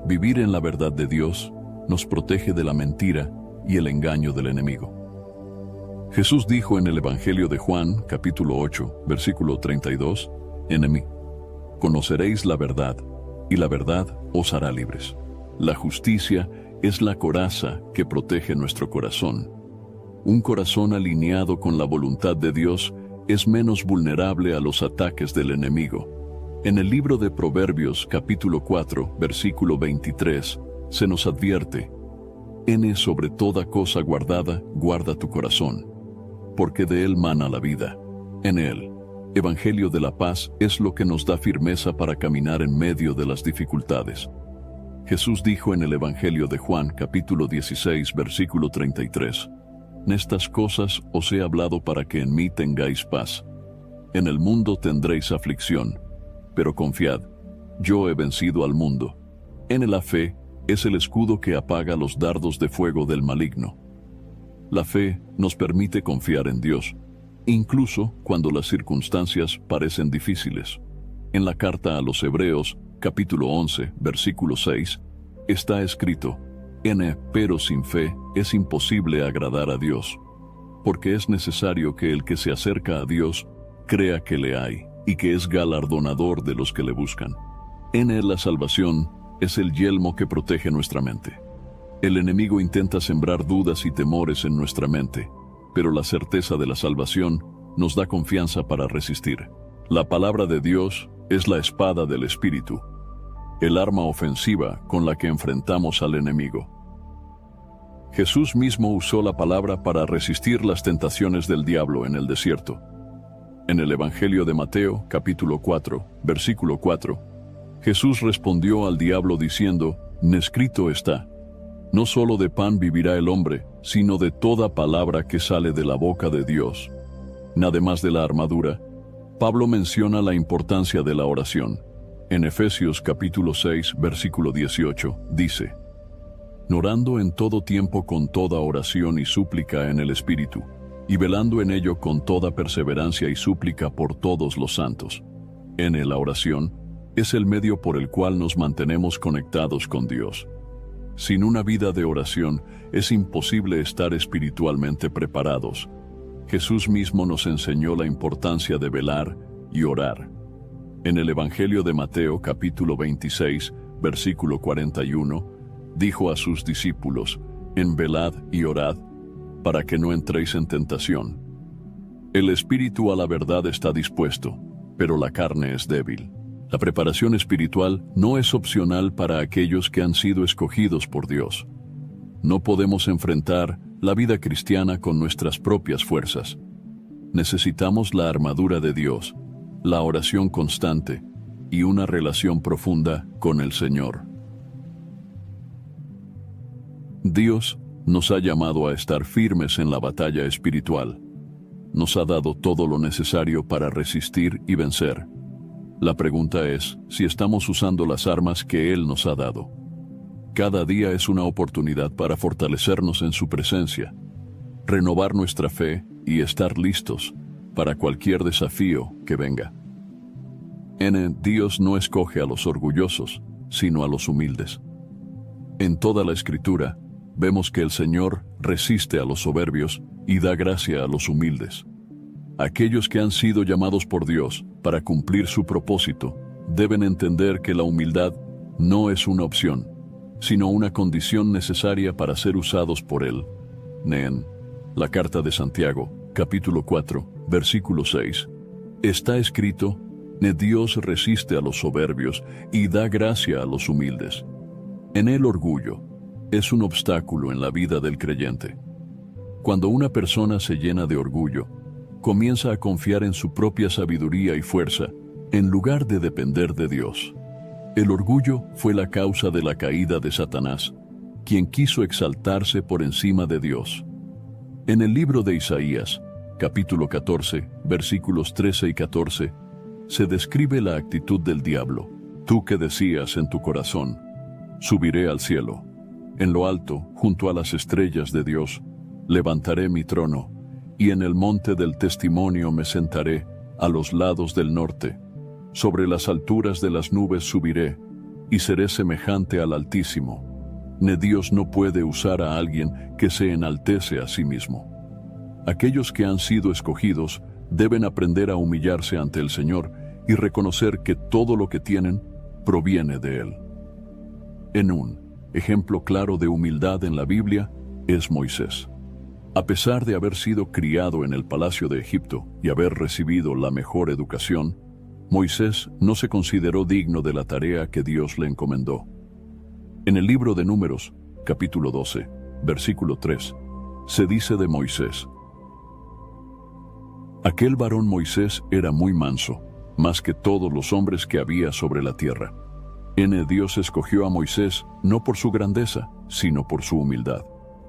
Vivir en la verdad de Dios nos protege de la mentira y el engaño del enemigo. Jesús dijo en el Evangelio de Juan, capítulo 8, versículo 32, conoceréis la verdad, y la verdad os hará libres. La justicia es la coraza que protege nuestro corazón. Un corazón alineado con la voluntad de Dios es menos vulnerable a los ataques del enemigo. En el libro de Proverbios, capítulo 4, versículo 23, se nos advierte: sobre toda cosa guardada, guarda tu corazón, porque de él mana la vida. El Evangelio de la paz es lo que nos da firmeza para caminar en medio de las dificultades. Jesús dijo en el Evangelio de Juan, capítulo 16, versículo 33, estas cosas os he hablado para que en mí tengáis paz. En el mundo tendréis aflicción, pero confiad, yo he vencido al mundo. La fe es el escudo que apaga los dardos de fuego del maligno. La fe nos permite confiar en Dios, incluso cuando las circunstancias parecen difíciles. En la carta a los Hebreos, capítulo 11, versículo 6, está escrito: pero sin fe es imposible agradar a Dios, porque es necesario que el que se acerca a Dios crea que le hay, y que es galardonador de los que le buscan. La salvación es el yelmo que protege nuestra mente. El enemigo intenta sembrar dudas y temores en nuestra mente, pero la certeza de la salvación nos da confianza para resistir. La palabra de Dios es la espada del Espíritu, el arma ofensiva con la que enfrentamos al enemigo. Jesús mismo usó la palabra para resistir las tentaciones del diablo en el desierto. En el Evangelio de Mateo, capítulo 4, versículo 4, Jesús respondió al diablo diciendo, escrito está, no solo de pan vivirá el hombre, sino de toda palabra que sale de la boca de Dios. Además de la armadura, Pablo menciona la importancia de la oración. En Efesios capítulo 6, versículo 18, dice, orando en todo tiempo con toda oración y súplica en el Espíritu, y velando en ello con toda perseverancia y súplica por todos los santos. La oración es el medio por el cual nos mantenemos conectados con Dios. Sin una vida de oración es imposible estar espiritualmente preparados. Jesús mismo nos enseñó la importancia de velar y orar. En el Evangelio de Mateo capítulo 26, versículo 41, dijo a sus discípulos, velad y orad, para que no entréis en tentación. El espíritu a la verdad está dispuesto, pero la carne es débil. La preparación espiritual no es opcional para aquellos que han sido escogidos por Dios. No podemos enfrentar la vida cristiana con nuestras propias fuerzas. Necesitamos la armadura de Dios, la oración constante y una relación profunda con el Señor. Dios nos ha llamado a estar firmes en la batalla espiritual. Nos ha dado todo lo necesario para resistir y vencer. La pregunta es si estamos usando las armas que Él nos ha dado. Cada día es una oportunidad para fortalecernos en su presencia, renovar nuestra fe y estar listos para cualquier desafío que venga. Dios no escoge a los orgullosos, sino a los humildes. En toda la Escritura, vemos que el Señor resiste a los soberbios y da gracia a los humildes. Aquellos que han sido llamados por Dios para cumplir su propósito deben entender que la humildad no es una opción, sino una condición necesaria para ser usados por Él. En la carta de Santiago, capítulo 4, versículo 6, está escrito, Dios resiste a los soberbios y da gracia a los humildes. El orgullo es un obstáculo en la vida del creyente. Cuando una persona se llena de orgullo, comienza a confiar en su propia sabiduría y fuerza, en lugar de depender de Dios. El orgullo fue la causa de la caída de Satanás, quien quiso exaltarse por encima de Dios. En el libro de Isaías, capítulo 14, versículos 13 y 14, se describe la actitud del diablo. Tú que decías en tu corazón, subiré al cielo. En lo alto, junto a las estrellas de Dios, levantaré mi trono, y en el monte del testimonio me sentaré, a los lados del norte. Sobre las alturas de las nubes subiré, y seré semejante al Altísimo. Dios no puede usar a alguien que se enaltece a sí mismo. Aquellos que han sido escogidos deben aprender a humillarse ante el Señor y reconocer que todo lo que tienen proviene de Él. Un ejemplo claro de humildad en la Biblia es Moisés. A pesar de haber sido criado en el palacio de Egipto y haber recibido la mejor educación, Moisés no se consideró digno de la tarea que Dios le encomendó. En el libro de Números, capítulo 12, versículo 3, se dice de Moisés: aquel varón Moisés era muy manso, más que todos los hombres que había sobre la tierra. Dios escogió a Moisés no por su grandeza, sino por su humildad.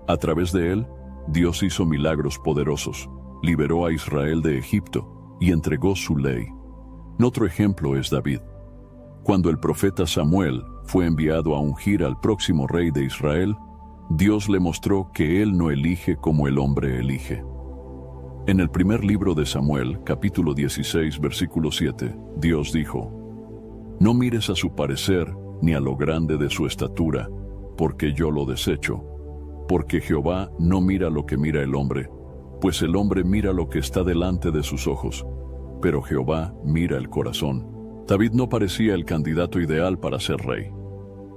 A través de él, Dios hizo milagros poderosos, liberó a Israel de Egipto y entregó su ley. Otro ejemplo es David. Cuando el profeta Samuel fue enviado a ungir al próximo rey de Israel, Dios le mostró que él no elige como el hombre elige. En el primer libro de Samuel, capítulo 16, versículo 7, Dios dijo: no mires a su parecer ni a lo grande de su estatura, porque yo lo desecho. Porque Jehová no mira lo que mira el hombre, pues el hombre mira lo que está delante de sus ojos, pero Jehová mira el corazón. David no parecía el candidato ideal para ser rey.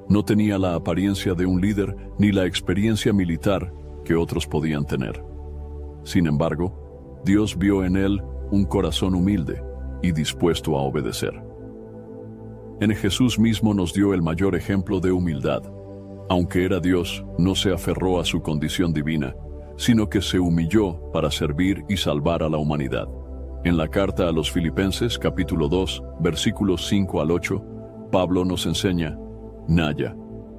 No tenía la apariencia de un líder ni la experiencia militar que otros podían tener. Sin embargo, Dios vio en él un corazón humilde y dispuesto a obedecer. Jesús mismo nos dio el mayor ejemplo de humildad. Aunque era Dios, no se aferró a su condición divina, sino que se humilló para servir y salvar a la humanidad. En la carta a los Filipenses, capítulo 2, versículos 5 al 8, Pablo nos enseña: Naya,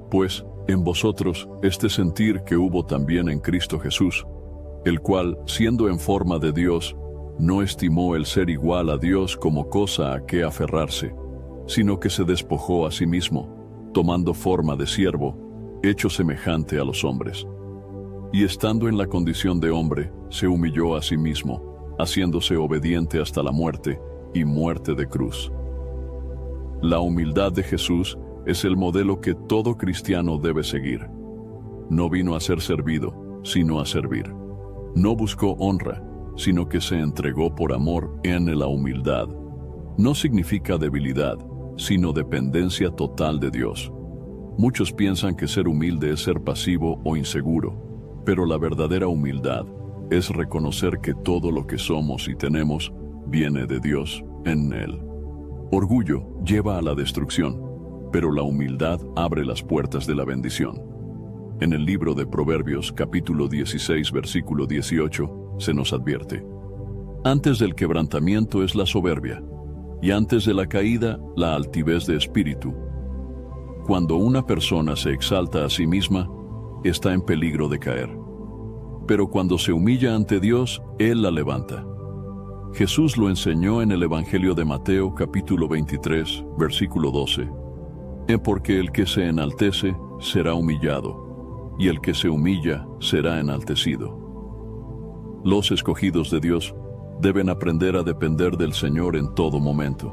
pues en vosotros este sentir que hubo también en Cristo Jesús, el cual, siendo en forma de Dios, no estimó el ser igual a Dios como cosa a que aferrarse, sino que se despojó a sí mismo, tomando forma de siervo, hecho semejante a los hombres. Y estando en la condición de hombre, se humilló a sí mismo, haciéndose obediente hasta la muerte, y muerte de cruz. La humildad de Jesús es el modelo que todo cristiano debe seguir. No vino a ser servido, sino a servir. No buscó honra, sino que se entregó por amor en la humildad. No significa debilidad, sino dependencia total de Dios. Muchos piensan que ser humilde es ser pasivo o inseguro, pero la verdadera humildad es reconocer que todo lo que somos y tenemos viene de Dios en Él. Orgullo lleva a la destrucción, pero la humildad abre las puertas de la bendición. En el libro de Proverbios, capítulo 16, versículo 18, se nos advierte: antes del quebrantamiento es la soberbia, y antes de la caída, la altivez de espíritu. Cuando una persona se exalta a sí misma, está en peligro de caer. Pero cuando se humilla ante Dios, Él la levanta. Jesús lo enseñó en el Evangelio de Mateo, capítulo 23, versículo 12. Porque el que se enaltece será humillado, y el que se humilla será enaltecido. Los escogidos de Dios deben aprender a depender del Señor en todo momento.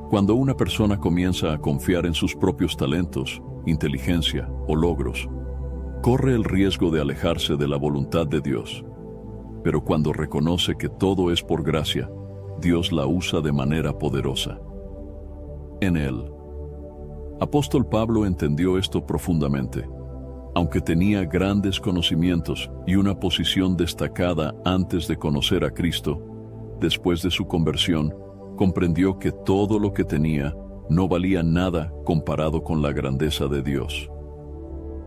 Cuando una persona comienza a confiar en sus propios talentos, inteligencia o logros, corre el riesgo de alejarse de la voluntad de Dios. Pero cuando reconoce que todo es por gracia, Dios la usa de manera poderosa. En Él. Apóstol Pablo entendió esto profundamente. Aunque tenía grandes conocimientos y una posición destacada antes de conocer a Cristo, después de su conversión, comprendió que todo lo que tenía no valía nada comparado con la grandeza de Dios.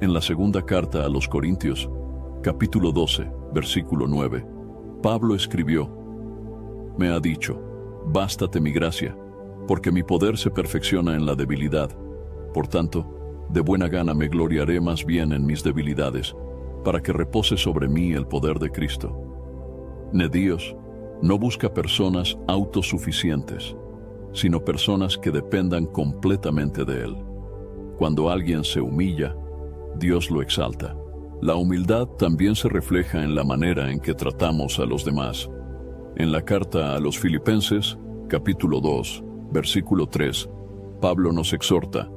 En la segunda carta a los Corintios, capítulo 12, versículo 9, Pablo escribió: me ha dicho, bástate mi gracia, porque mi poder se perfecciona en la debilidad. Por tanto, de buena gana me gloriaré más bien en mis debilidades, para que repose sobre mí el poder de Cristo. Dios no busca personas autosuficientes, sino personas que dependan completamente de Él. Cuando alguien se humilla, Dios lo exalta. La humildad también se refleja en la manera en que tratamos a los demás. En la carta a los Filipenses, capítulo 2, versículo 3, Pablo nos exhorta: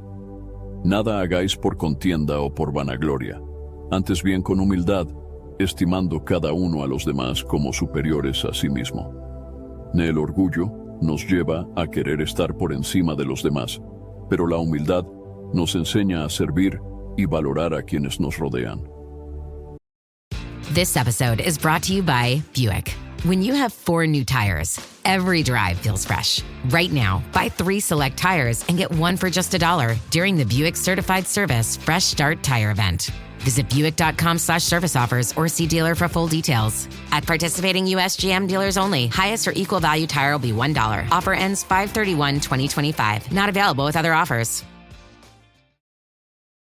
nada hagáis por contienda o por vanagloria, antes bien con humildad, estimando cada uno a los demás como superiores a sí mismo. El orgullo nos lleva a querer estar por encima de los demás, pero la humildad nos enseña a servir y valorar a quienes nos rodean. This episode is brought to you by Buick. When you have 4 new tires, every drive feels fresh. Right now, buy 3 select tires and get 1 for just $1 during the Buick Certified Service Fresh Start Tire Event. Visit Buick.com/service offers or see dealer for full details. At participating U.S. GM dealers only, highest or equal value tire will be $1. Offer ends 5/31/2025. Not available with other offers.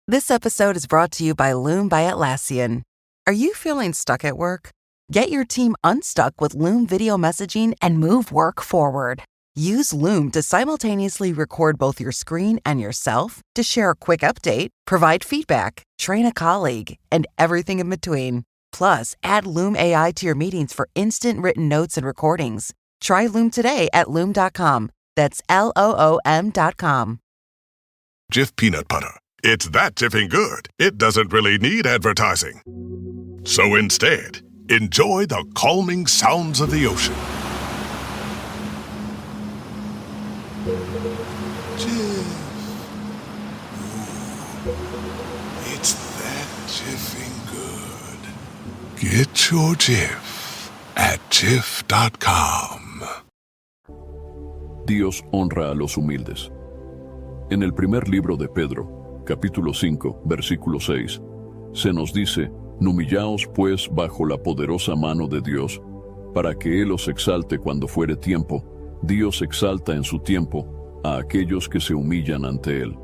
This episode is brought to you by Loom by Atlassian. Are you feeling stuck at work? Get your team unstuck with Loom video messaging and move work forward. Use Loom to simultaneously record both your screen and yourself to share a quick update, provide feedback, train a colleague, and everything in between. Plus, add Loom AI to your meetings for instant written notes and recordings. Try Loom today at Loom.com. That's LOOM.com. Jif peanut butter. It's that jiffing good, it doesn't really need advertising. So instead, enjoy the calming sounds of the ocean. Jif. Ooh, it's that jiffing good. Get your Jif at Jif.com. Dios honra a los humildes. En el primer libro de Pedro, capítulo 5, versículo 6, se nos dice: humillaos pues bajo la poderosa mano de Dios, para que Él os exalte cuando fuere tiempo. Dios exalta en su tiempo a aquellos que se humillan ante Él.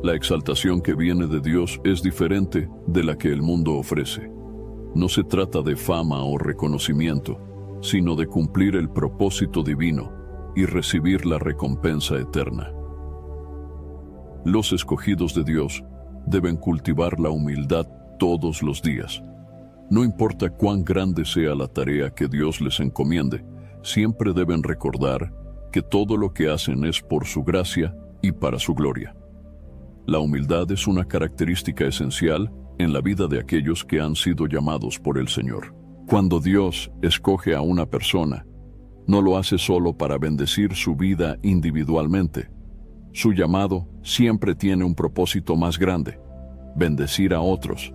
La exaltación que viene de Dios es diferente de la que el mundo ofrece. No se trata de fama o reconocimiento, sino de cumplir el propósito divino y recibir la recompensa eterna. Los escogidos de Dios deben cultivar la humildad todos los días. No importa cuán grande sea la tarea que Dios les encomiende, siempre deben recordar que todo lo que hacen es por su gracia y para su gloria. La humildad es una característica esencial en la vida de aquellos que han sido llamados por el Señor. Cuando Dios escoge a una persona, no lo hace solo para bendecir su vida individualmente. Su llamado siempre tiene un propósito más grande: bendecir a otros,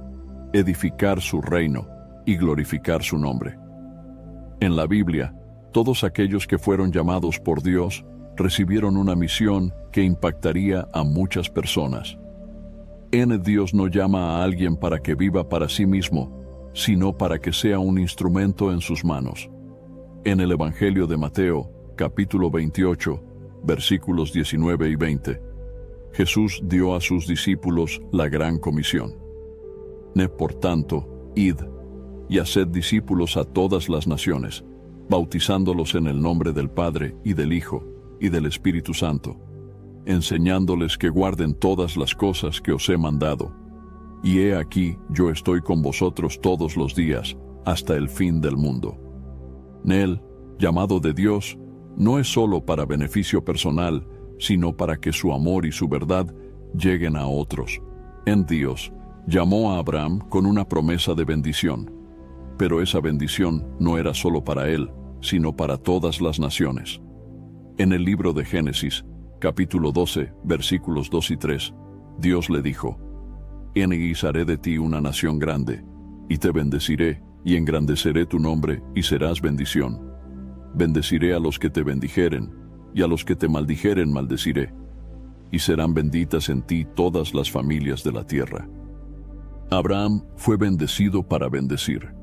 edificar su reino y glorificar su nombre. En la Biblia, todos aquellos que fueron llamados por Dios recibieron una misión que impactaría a muchas personas. Dios no llama a alguien para que viva para sí mismo, sino para que sea un instrumento en sus manos. En el Evangelio de Mateo, capítulo 28, versículos 19 y 20, Jesús dio a sus discípulos la gran comisión. Por tanto, id y haced discípulos a todas las naciones, bautizándolos en el nombre del Padre y del Hijo y del Espíritu Santo, enseñándoles que guarden todas las cosas que os he mandado. Y he aquí, yo estoy con vosotros todos los días, hasta el fin del mundo. Él, llamado de Dios, no es solo para beneficio personal, sino para que su amor y su verdad lleguen a otros. En Dios, llamó a Abraham con una promesa de bendición, pero esa bendición no era solo para él, sino para todas las naciones. En el libro de Génesis, capítulo 12, versículos 2 y 3, Dios le dijo: haré de ti una nación grande, y te bendeciré, y engrandeceré tu nombre, y serás bendición. Bendeciré a los que te bendijeren, y a los que te maldijeren maldeciré, y serán benditas en ti todas las familias de la tierra. Abraham fue bendecido para bendecir.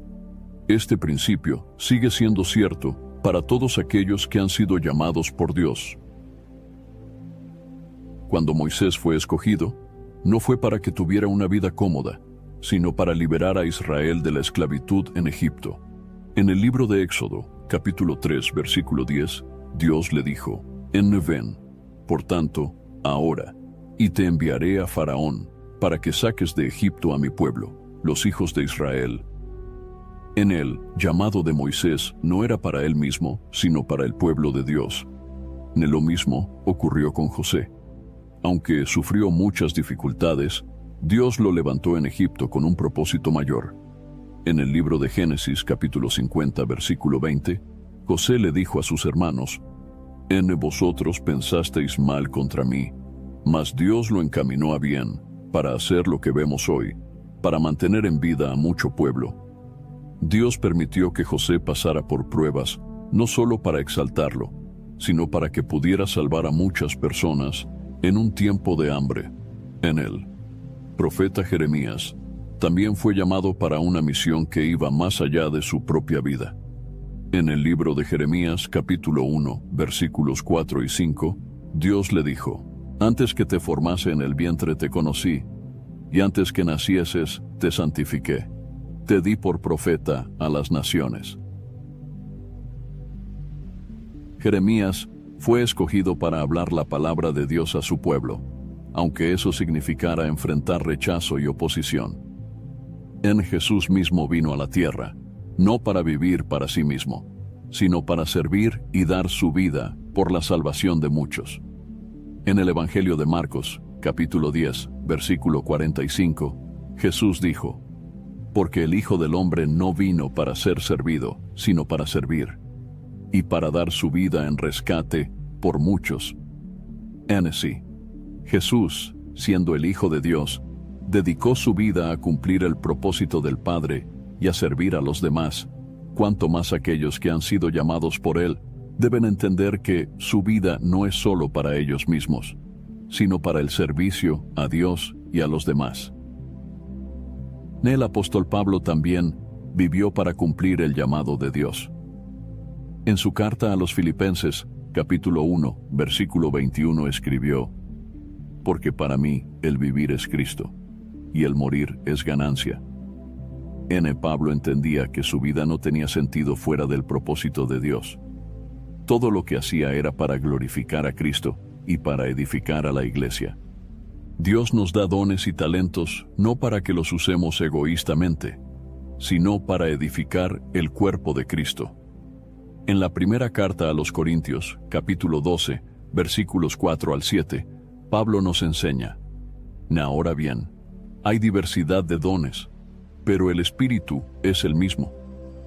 Este principio sigue siendo cierto para todos aquellos que han sido llamados por Dios. Cuando Moisés fue escogido, no fue para que tuviera una vida cómoda, sino para liberar a Israel de la esclavitud en Egipto. En el libro de Éxodo, capítulo 3, versículo 10, Dios le dijo: ven, por tanto, ahora, y te enviaré a Faraón, para que saques de Egipto a mi pueblo, los hijos de Israel. En el llamado de Moisés no era para él mismo, sino para el pueblo de Dios. Lo mismo ocurrió con José. Aunque sufrió muchas dificultades, Dios lo levantó en Egipto con un propósito mayor. En el libro de Génesis, capítulo 50, versículo 20, José le dijo a sus hermanos: vosotros pensasteis mal contra mí, mas Dios lo encaminó a bien, para hacer lo que vemos hoy, para mantener en vida a mucho pueblo. Dios permitió que José pasara por pruebas, no solo para exaltarlo, sino para que pudiera salvar a muchas personas en un tiempo de hambre. En el profeta Jeremías también fue llamado para una misión que iba más allá de su propia vida. En el libro de Jeremías, capítulo 1, versículos 4 y 5, Dios le dijo: antes que te formase en el vientre te conocí, y antes que nacieses te santifiqué. Te di por profeta a las naciones. Jeremías fue escogido para hablar la palabra de Dios a su pueblo, aunque eso significara enfrentar rechazo y oposición. Jesús mismo vino a la tierra, no para vivir para sí mismo, sino para servir y dar su vida por la salvación de muchos. En el Evangelio de Marcos, capítulo 10, versículo 45, Jesús dijo: porque el Hijo del Hombre no vino para ser servido, sino para servir, y para dar su vida en rescate por muchos. Sí, Jesús, siendo el Hijo de Dios, dedicó su vida a cumplir el propósito del Padre y a servir a los demás. Cuanto más aquellos que han sido llamados por Él deben entender que su vida no es solo para ellos mismos, sino para el servicio a Dios y a los demás. El apóstol Pablo también vivió para cumplir el llamado de Dios. En su carta a los Filipenses, capítulo 1, versículo 21, escribió: porque para mí el vivir es Cristo, y el morir es ganancia. Pablo entendía que su vida no tenía sentido fuera del propósito de Dios. Todo lo que hacía era para glorificar a Cristo y para edificar a la iglesia. Dios nos da dones y talentos no para que los usemos egoístamente, sino para edificar el cuerpo de Cristo. En la primera carta a los Corintios, capítulo 12, versículos 4 al 7, Pablo nos enseña: ahora bien, hay diversidad de dones, pero el Espíritu es el mismo.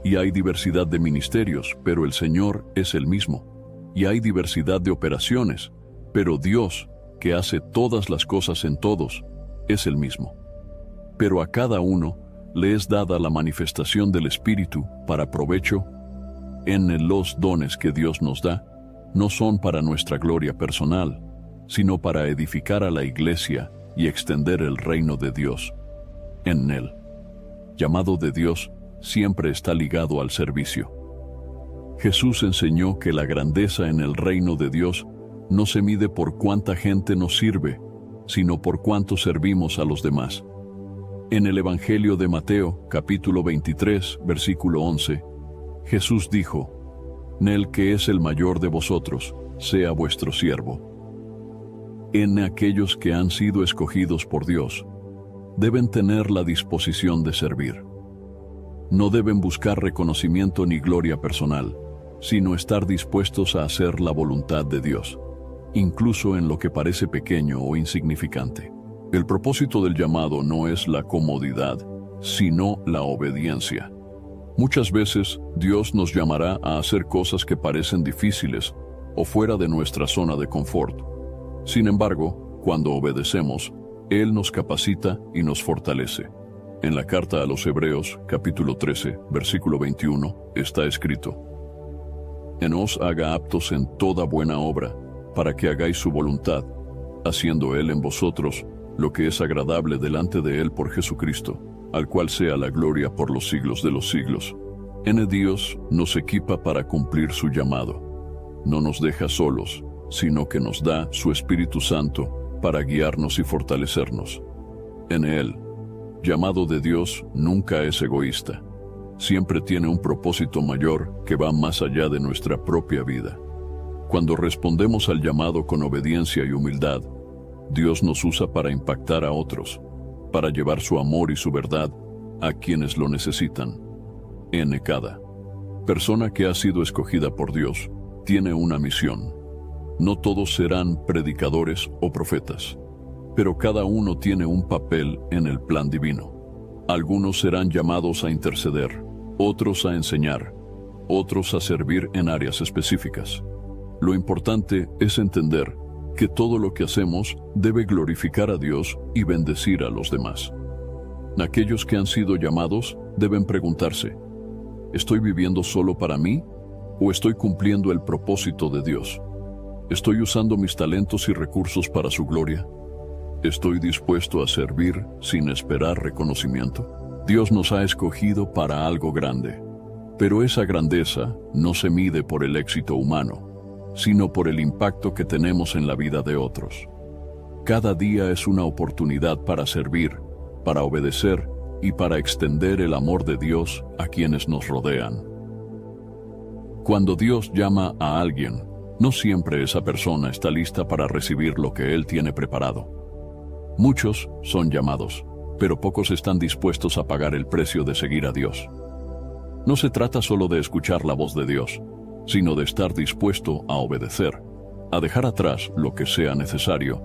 Y hay diversidad de ministerios, pero el Señor es el mismo. Y hay diversidad de operaciones, pero Dios, que hace todas las cosas en todos, es el mismo. Pero a cada uno le es dada la manifestación del Espíritu para provecho. Los dones que Dios nos da no son para nuestra gloria personal, sino para edificar a la iglesia y extender el reino de Dios. El llamado de Dios siempre está ligado al servicio. Jesús enseñó que la grandeza en el reino de Dios no se mide por cuánta gente nos sirve, sino por cuánto servimos a los demás. En el Evangelio de Mateo, capítulo 23, versículo 11, Jesús dijo: el que es el mayor de vosotros, sea vuestro siervo. Aquellos que han sido escogidos por Dios, deben tener la disposición de servir. No deben buscar reconocimiento ni gloria personal, sino estar dispuestos a hacer la voluntad de Dios, incluso en lo que parece pequeño o insignificante. El propósito del llamado no es la comodidad, sino la obediencia. Muchas veces Dios nos llamará a hacer cosas que parecen difíciles o fuera de nuestra zona de confort. Sin embargo, cuando obedecemos, Él nos capacita y nos fortalece. En la carta a los Hebreos, capítulo 13, versículo 21, está escrito: os haga aptos en toda buena obra, para que hagáis su voluntad, haciendo Él en vosotros lo que es agradable delante de Él por Jesucristo, al cual sea la gloria por los siglos de los siglos. Dios nos equipa para cumplir su llamado. No nos deja solos, sino que nos da su Espíritu Santo para guiarnos y fortalecernos. Él, llamado de Dios, nunca es egoísta. Siempre tiene un propósito mayor que va más allá de nuestra propia vida. Cuando respondemos al llamado con obediencia y humildad, Dios nos usa para impactar a otros, para llevar su amor y su verdad a quienes lo necesitan. Cada persona que ha sido escogida por Dios tiene una misión. No todos serán predicadores o profetas, pero cada uno tiene un papel en el plan divino. Algunos serán llamados a interceder, otros a enseñar, otros a servir en áreas específicas. Lo importante es entender que todo lo que hacemos debe glorificar a Dios y bendecir a los demás. Aquellos que han sido llamados deben preguntarse: ¿estoy viviendo solo para mí o estoy cumpliendo el propósito de Dios? ¿Estoy usando mis talentos y recursos para su gloria? ¿Estoy dispuesto a servir sin esperar reconocimiento? Dios nos ha escogido para algo grande, pero esa grandeza no se mide por el éxito humano, sino por el impacto que tenemos en la vida de otros. Cada día es una oportunidad para servir, para obedecer y para extender el amor de Dios a quienes nos rodean. Cuando Dios llama a alguien, no siempre esa persona está lista para recibir lo que Él tiene preparado. Muchos son llamados, pero pocos están dispuestos a pagar el precio de seguir a Dios. No se trata solo de escuchar la voz de Dios, sino de estar dispuesto a obedecer, a dejar atrás lo que sea necesario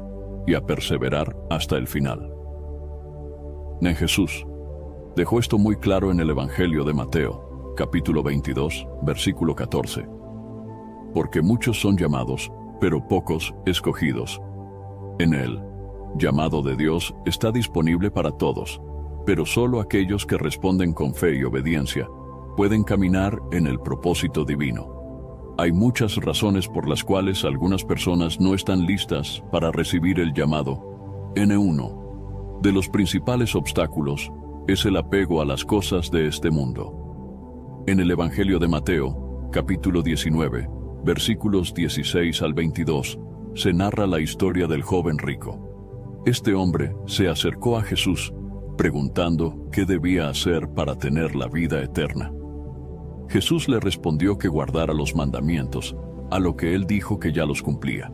y a perseverar hasta el final. Jesús dejó esto muy claro en el Evangelio de Mateo, capítulo 22, versículo 14. Porque muchos son llamados, pero pocos escogidos. El llamado de Dios está disponible para todos, pero solo aquellos que responden con fe y obediencia pueden caminar en el propósito divino. Hay muchas razones por las cuales algunas personas no están listas para recibir el llamado. Uno de los principales obstáculos es el apego a las cosas de este mundo. En el Evangelio de Mateo, capítulo 19, versículos 16 al 22, se narra la historia del joven rico. Este hombre se acercó a Jesús preguntando qué debía hacer para tener la vida eterna. Jesús le respondió que guardara los mandamientos, a lo que él dijo que ya los cumplía.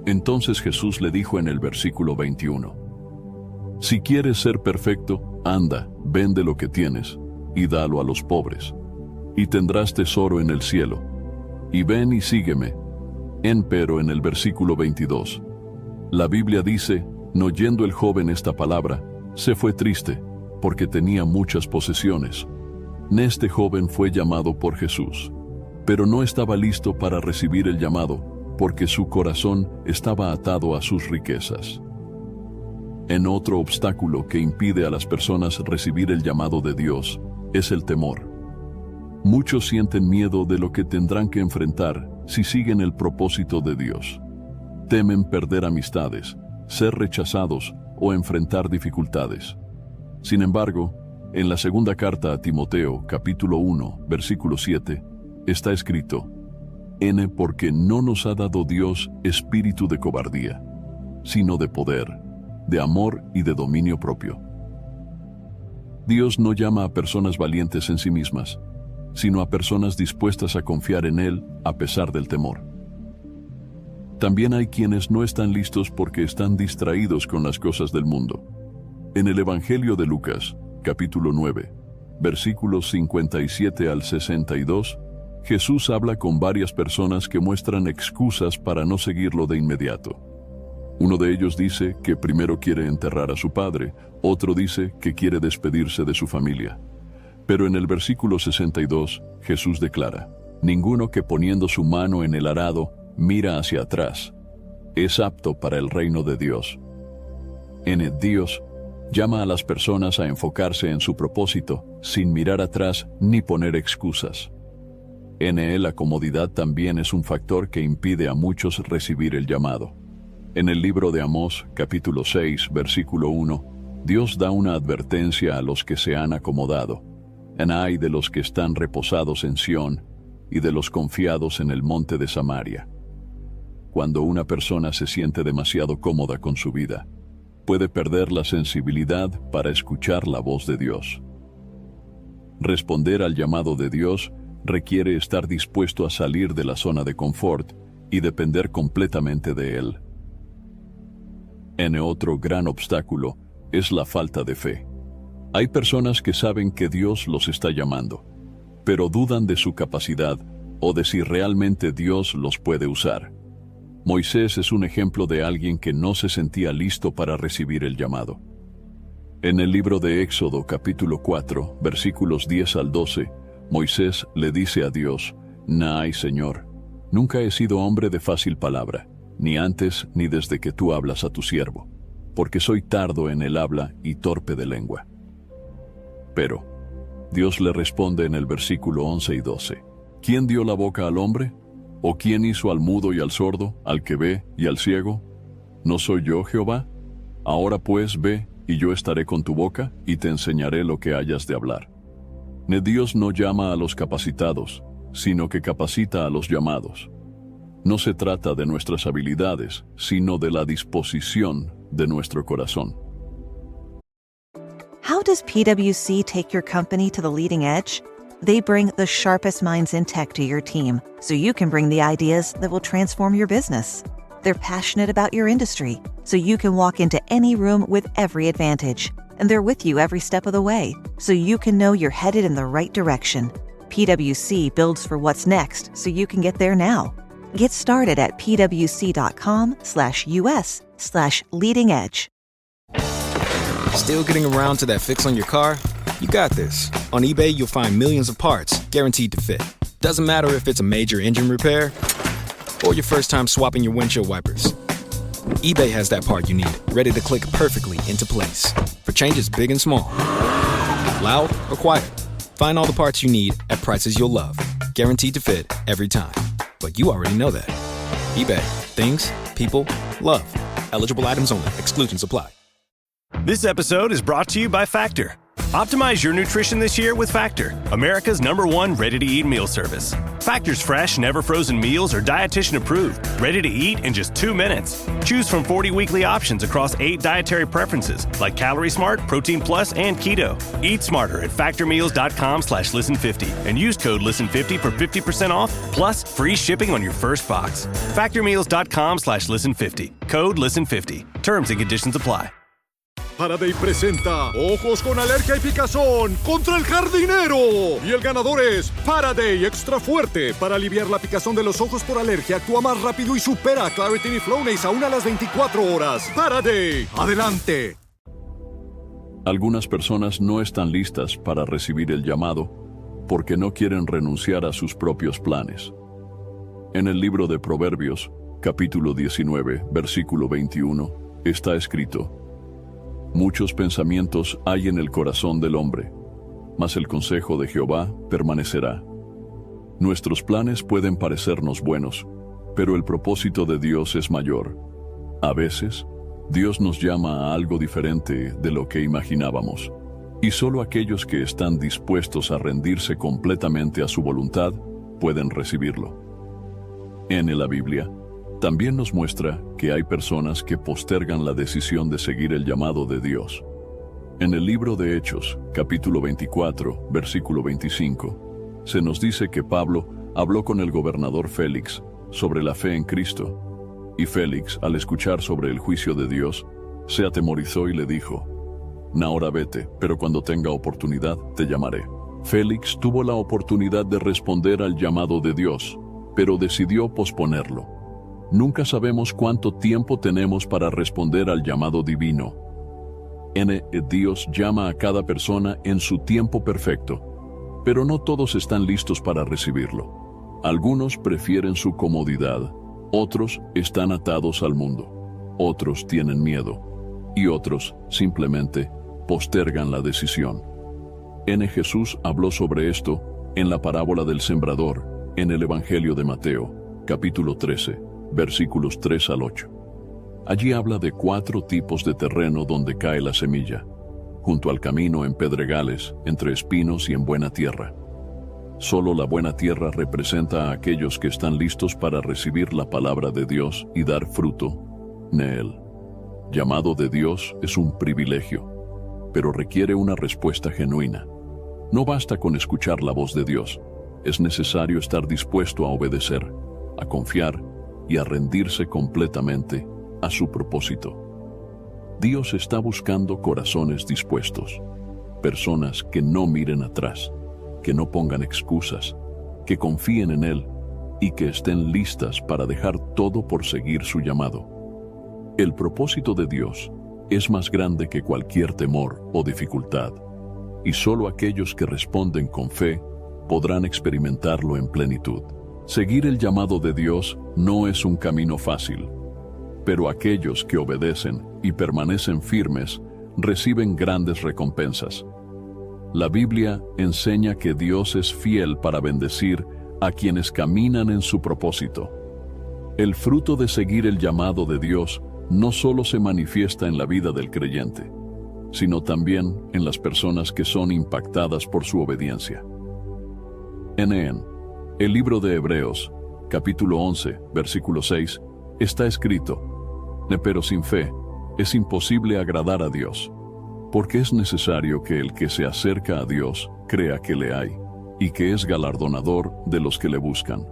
Entonces Jesús le dijo en el versículo 21, «Si quieres ser perfecto, anda, vende lo que tienes y dalo a los pobres, y tendrás tesoro en el cielo. Y ven y sígueme». Pero en el versículo 22, la Biblia dice, no oyendo el joven esta palabra, se fue triste, porque tenía muchas posesiones. Este joven fue llamado por Jesús, pero no estaba listo para recibir el llamado, porque su corazón estaba atado a sus riquezas. En otro obstáculo que impide a las personas recibir el llamado de Dios es el temor. Muchos sienten miedo de lo que tendrán que enfrentar si siguen el propósito de Dios. Temen perder amistades, ser rechazados o enfrentar dificultades. Sin embargo, en la segunda carta a Timoteo, capítulo 1, versículo 7, está escrito, porque no nos ha dado Dios espíritu de cobardía, sino de poder, de amor y de dominio propio. Dios no llama a personas valientes en sí mismas, sino a personas dispuestas a confiar en Él a pesar del temor. También hay quienes no están listos porque están distraídos con las cosas del mundo. En el Evangelio de Lucas, capítulo 9, versículos 57 al 62, Jesús habla con varias personas que muestran excusas para no seguirlo de inmediato. Uno de ellos dice que primero quiere enterrar a su padre, otro dice que quiere despedirse de su familia. Pero en el versículo 62, Jesús declara, ninguno que poniendo su mano en el arado mira hacia atrás es apto para el reino de Dios. Dios llama a las personas a enfocarse en su propósito sin mirar atrás ni poner excusas. La comodidad también es un factor que impide a muchos recibir el llamado. En el libro de Amós, capítulo 6, versículo 1, Dios da una advertencia a los que se han acomodado. Ay de los que están reposados en Sión y de los confiados en el monte de Samaria. Cuando una persona se siente demasiado cómoda con su vida, puede perder la sensibilidad para escuchar la voz de Dios. Responder al llamado de Dios requiere estar dispuesto a salir de la zona de confort y depender completamente de Él. Otro gran obstáculo es la falta de fe. Hay personas que saben que Dios los está llamando, pero dudan de su capacidad o de si realmente Dios los puede usar. Moisés es un ejemplo de alguien que no se sentía listo para recibir el llamado. En el libro de Éxodo, capítulo 4, versículos 10 al 12, Moisés le dice a Dios, «Ay, Señor, nunca he sido hombre de fácil palabra, ni antes ni desde que tú hablas a tu siervo, porque soy tardo en el habla y torpe de lengua». Pero Dios le responde en el versículo 11 y 12, ¿quién dio la boca al hombre? ¿O quién hizo al mudo y al sordo, al que ve y al ciego? ¿No soy yo, Jehová? Ahora pues ve, y yo estaré con tu boca, y te enseñaré lo que hayas de hablar. Dios no llama a los capacitados, sino que capacita a los llamados. No se trata de nuestras habilidades, sino de la disposición de nuestro corazón. How does PwC take your company to the leading edge? They bring the sharpest minds in tech to your team, so you can bring the ideas that will transform your business. They're passionate about your industry, so you can walk into any room with every advantage. And they're with you every step of the way, so you can know you're headed in the right direction. PwC builds for what's next, so you can get there now. Get started at pwc.com/us/leading edge. Still getting around to that fix on your car? You got this. On eBay, you'll find millions of parts guaranteed to fit. Doesn't matter if it's a major engine repair or your first time swapping your windshield wipers. eBay has that part you need, ready to click perfectly into place for changes big and small. Loud or quiet, find all the parts you need at prices you'll love, guaranteed to fit every time. But you already know that. eBay, things, people, love. Eligible items only. Exclusions apply. This episode is brought to you by Factor. Optimize your nutrition this year with Factor, America's #1 ready-to-eat meal service. Factor's fresh, never-frozen meals are dietitian-approved, ready to eat in just 2 minutes. Choose from 40 weekly options across 8 dietary preferences, like Calorie Smart, Protein Plus, and Keto. Eat smarter at factormeals.com/listen50 and use code LISTEN50 for 50% off, plus free shipping on your first box. Factormeals.com/listen50. Code LISTEN50. Terms and conditions apply. Faraday presenta Ojos con Alergia y Picazón contra el jardinero. Y el ganador es Faraday Extra Fuerte. Para aliviar la picazón de los ojos por alergia, actúa más rápido y supera a Claritin y Flonase aún a las 24 horas. Faraday, adelante. Algunas personas no están listas para recibir el llamado porque no quieren renunciar a sus propios planes. En el libro de Proverbios, capítulo 19, versículo 21, está escrito: muchos pensamientos hay en el corazón del hombre, mas el consejo de Jehová permanecerá. Nuestros planes pueden parecernos buenos, pero el propósito de Dios es mayor. A veces, Dios nos llama a algo diferente de lo que imaginábamos, y solo aquellos que están dispuestos a rendirse completamente a su voluntad pueden recibirlo. En la Biblia, también nos muestra que hay personas que postergan la decisión de seguir el llamado de Dios. En el libro de Hechos, capítulo 24, versículo 25, se nos dice que Pablo habló con el gobernador Félix sobre la fe en Cristo, y Félix, al escuchar sobre el juicio de Dios, se atemorizó y le dijo: ahora vete, pero cuando tenga oportunidad te llamaré. Félix tuvo la oportunidad de responder al llamado de Dios, pero decidió posponerlo. Nunca sabemos cuánto tiempo tenemos para responder al llamado divino. Dios llama a cada persona en su tiempo perfecto, pero no todos están listos para recibirlo. Algunos prefieren su comodidad, otros están atados al mundo, otros tienen miedo, y otros simplemente postergan la decisión. Jesús habló sobre esto en la parábola del sembrador, en el Evangelio de Mateo, capítulo 13. Versículos 3 al 8. Allí habla de 4 tipos de terreno donde cae la semilla: junto al camino, en pedregales, entre espinos y en buena tierra. Solo la buena tierra representa a aquellos que están listos para recibir la palabra de Dios y dar fruto en él. Llamado de Dios es un privilegio, pero requiere una respuesta genuina. No basta con escuchar la voz de Dios, es necesario estar dispuesto a obedecer, a confiar y a rendirse completamente a su propósito. Dios está buscando corazones dispuestos, personas que no miren atrás, que no pongan excusas, que confíen en Él y que estén listas para dejar todo por seguir su llamado. El propósito de Dios es más grande que cualquier temor o dificultad, y solo aquellos que responden con fe podrán experimentarlo en plenitud. Seguir el llamado de Dios no es un camino fácil, pero aquellos que obedecen y permanecen firmes reciben grandes recompensas. La Biblia enseña que Dios es fiel para bendecir a quienes caminan en su propósito. El fruto de seguir el llamado de Dios no solo se manifiesta en la vida del creyente, sino también en las personas que son impactadas por su obediencia. En el libro de Hebreos, capítulo 11, versículo 6, está escrito: pero sin fe es imposible agradar a Dios, porque es necesario que el que se acerca a Dios crea que le hay, y que es galardonador de los que le buscan.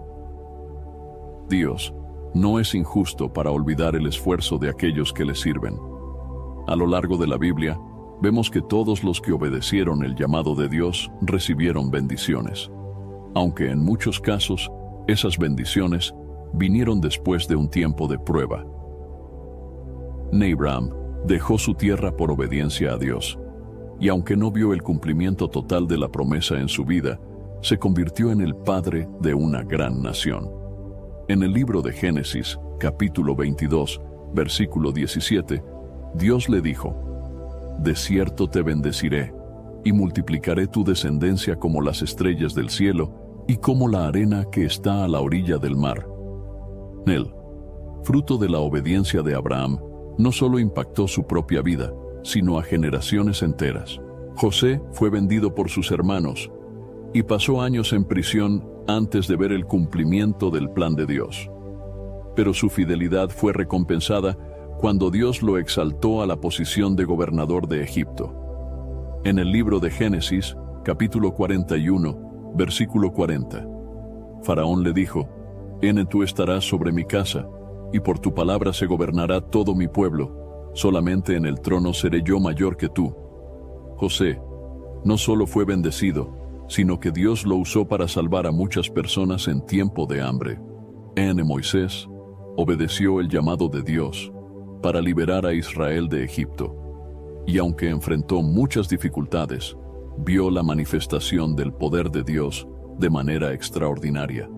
Dios no es injusto para olvidar el esfuerzo de aquellos que le sirven. A lo largo de la Biblia, vemos que todos los que obedecieron el llamado de Dios recibieron bendiciones, aunque en muchos casos esas bendiciones vinieron después de un tiempo de prueba. Abraham dejó su tierra por obediencia a Dios, y aunque no vio el cumplimiento total de la promesa en su vida, se convirtió en el padre de una gran nación. En el libro de Génesis, capítulo 22, versículo 17, Dios le dijo: de cierto te bendeciré, y multiplicaré tu descendencia como las estrellas del cielo y como la arena que está a la orilla del mar. El fruto de la obediencia de Abraham no solo impactó su propia vida, sino a generaciones enteras. José fue vendido por sus hermanos y pasó años en prisión antes de ver el cumplimiento del plan de Dios. Pero su fidelidad fue recompensada cuando Dios lo exaltó a la posición de gobernador de Egipto. En el libro de Génesis, capítulo 41, versículo 40, Faraón le dijo: tú estarás sobre mi casa, y por tu palabra se gobernará todo mi pueblo, solamente en el trono seré yo mayor que tú. José no solo fue bendecido, sino que Dios lo usó para salvar a muchas personas en tiempo de hambre. Moisés obedeció el llamado de Dios para liberar a Israel de Egipto, y aunque enfrentó muchas dificultades, vio la manifestación del poder de Dios de manera extraordinaria.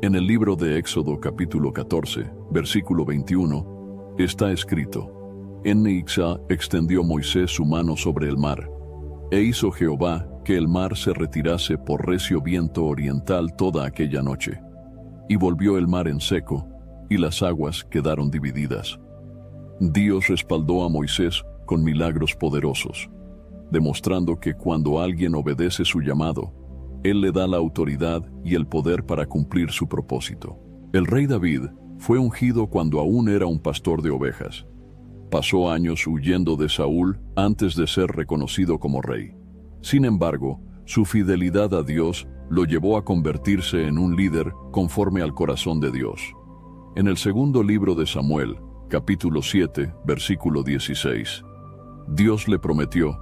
En el libro de Éxodo capítulo 14, versículo 21, está escrito: En Ixá extendió Moisés su mano sobre el mar, e hizo Jehová que el mar se retirase por recio viento oriental toda aquella noche, y volvió el mar en seco, y las aguas quedaron divididas. Dios respaldó a Moisés con milagros poderosos, demostrando que cuando alguien obedece su llamado, Él le da la autoridad y el poder para cumplir su propósito. El rey David fue ungido cuando aún era un pastor de ovejas. Pasó años huyendo de Saúl antes de ser reconocido como rey. Sin embargo, su fidelidad a Dios lo llevó a convertirse en un líder conforme al corazón de Dios. En el segundo libro de Samuel, capítulo 7, versículo 16, Dios le prometió: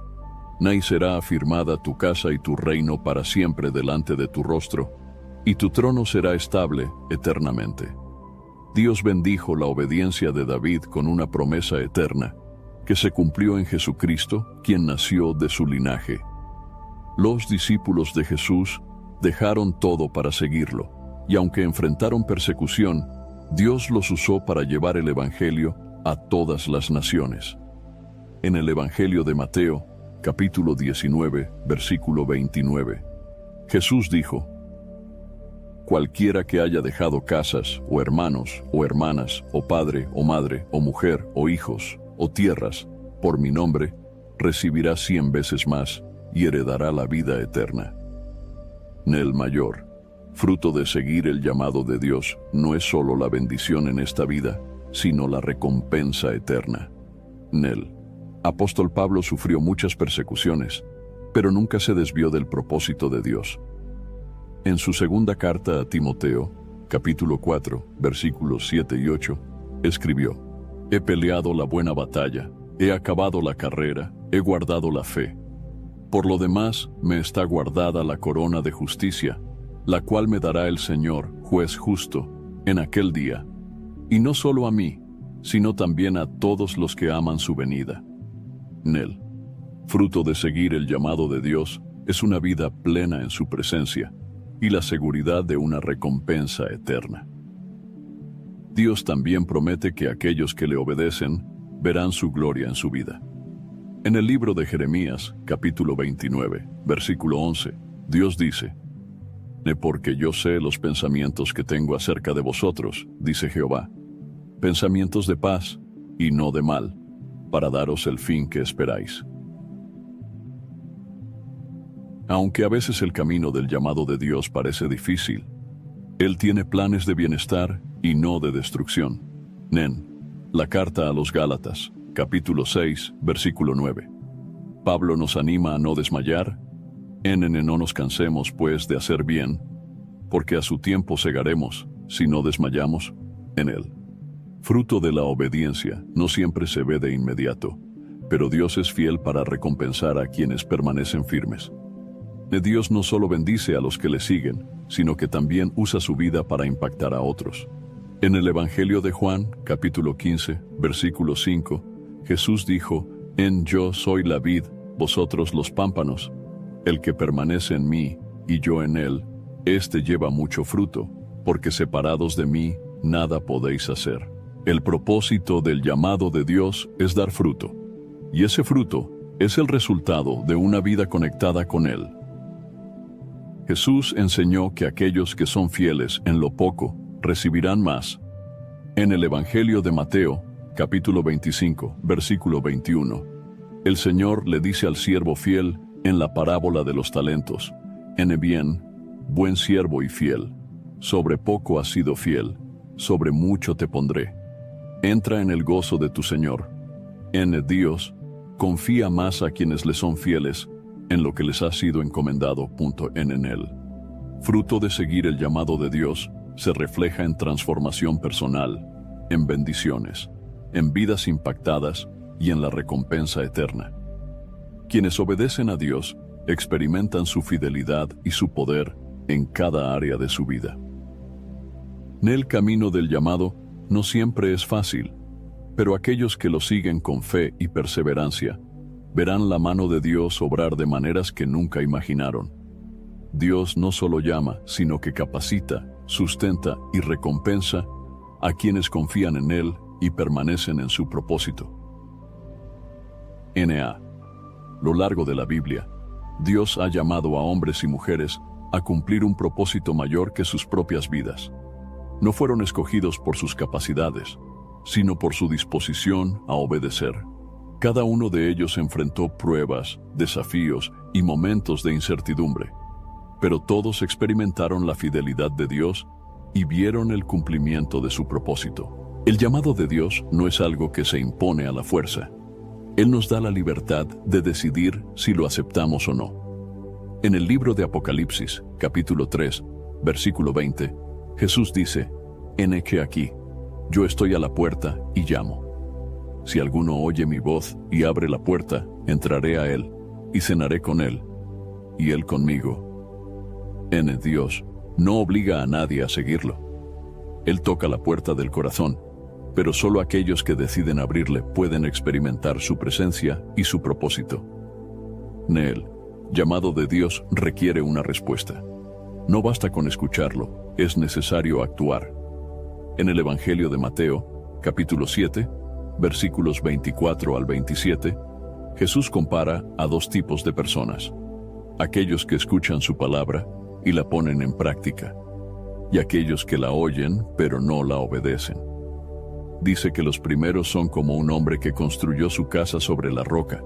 será afirmada tu casa y tu reino para siempre delante de tu rostro, y tu trono será estable eternamente. Dios bendijo la obediencia de David con una promesa eterna, que se cumplió en Jesucristo, quien nació de su linaje. Los discípulos de Jesús dejaron todo para seguirlo, y aunque enfrentaron persecución, Dios los usó para llevar el Evangelio a todas las naciones. En el Evangelio de Mateo, capítulo 19, versículo 29, Jesús dijo: Cualquiera que haya dejado casas, o hermanos, o hermanas, o padre, o madre, o mujer, o hijos, o tierras, por mi nombre, recibirá 100 veces más y heredará la vida eterna. El mayor fruto de seguir el llamado de Dios no es solo la bendición en esta vida, sino la recompensa eterna. El apóstol Pablo sufrió muchas persecuciones, pero nunca se desvió del propósito de Dios. En su segunda carta a Timoteo, capítulo 4, versículos 7 y 8, escribió: He peleado la buena batalla, he acabado la carrera, he guardado la fe. Por lo demás, me está guardada la corona de justicia, la cual me dará el Señor, juez justo, en aquel día, y no solo a mí, sino también a todos los que aman su venida. El fruto de seguir el llamado de Dios es una vida plena en su presencia y la seguridad de una recompensa eterna. Dios también promete que aquellos que le obedecen verán su gloria en su vida. En el libro de Jeremías, capítulo 29, versículo 11, Dios dice: Porque yo sé los pensamientos que tengo acerca de vosotros, dice Jehová, pensamientos de paz y no de mal, para daros el fin que esperáis. Aunque a veces el camino del llamado de Dios parece difícil, Él tiene planes de bienestar y no de destrucción. La carta a los Gálatas, capítulo 6, versículo 9. Pablo nos anima a no desmayar. No nos cansemos, pues, de hacer bien, porque a su tiempo segaremos, si no desmayamos en él. Fruto de la obediencia no siempre se ve de inmediato, pero Dios es fiel para recompensar a quienes permanecen firmes. Dios no solo bendice a los que le siguen, sino que también usa su vida para impactar a otros. En el Evangelio de Juan, capítulo 15, versículo 5, Jesús dijo: Yo soy la vid, vosotros los pámpanos. El que permanece en mí, y yo en él, éste lleva mucho fruto, porque separados de mí, nada podéis hacer. El propósito del llamado de Dios es dar fruto, y ese fruto es el resultado de una vida conectada con Él. Jesús enseñó que aquellos que son fieles en lo poco recibirán más. En el Evangelio de Mateo, capítulo 25, versículo 21, el Señor le dice al siervo fiel En la parábola de los talentos, bien, buen siervo y fiel, sobre poco has sido fiel, sobre mucho te pondré. Entra en el gozo de tu Señor. Dios, confía más a quienes le son fieles en lo que les ha sido encomendado. En él. Fruto de seguir el llamado de Dios se refleja en transformación personal, en bendiciones, en vidas impactadas y en la recompensa eterna. Quienes obedecen a Dios experimentan su fidelidad y su poder en cada área de su vida. El camino del llamado no siempre es fácil, pero aquellos que lo siguen con fe y perseverancia verán la mano de Dios obrar de maneras que nunca imaginaron. Dios no solo llama, sino que capacita, sustenta y recompensa a quienes confían en Él y permanecen en su propósito. Lo largo de la Biblia, Dios ha llamado a hombres y mujeres a cumplir un propósito mayor que sus propias vidas. No fueron escogidos por sus capacidades, sino por su disposición a obedecer. Cada uno de ellos enfrentó pruebas, desafíos y momentos de incertidumbre, pero todos experimentaron la fidelidad de Dios y vieron el cumplimiento de su propósito. El llamado de Dios no es algo que se impone a la fuerza. Él nos da la libertad de decidir si lo aceptamos o no. En el libro de Apocalipsis, capítulo 3, versículo 20, Jesús dice: «He aquí, yo estoy a la puerta y llamo. Si alguno oye mi voz y abre la puerta, entraré a él y cenaré con él, y él conmigo». Dios no obliga a nadie a seguirlo. Él toca la puerta del corazón, pero solo aquellos que deciden abrirle pueden experimentar su presencia y su propósito. El llamado de Dios requiere una respuesta. No basta con escucharlo, es necesario actuar. En el Evangelio de Mateo, capítulo 7, versículos 24 al 27, Jesús compara a dos tipos de personas: aquellos que escuchan su palabra y la ponen en práctica, y aquellos que la oyen pero no la obedecen. Dice que los primeros son como un hombre que construyó su casa sobre la roca,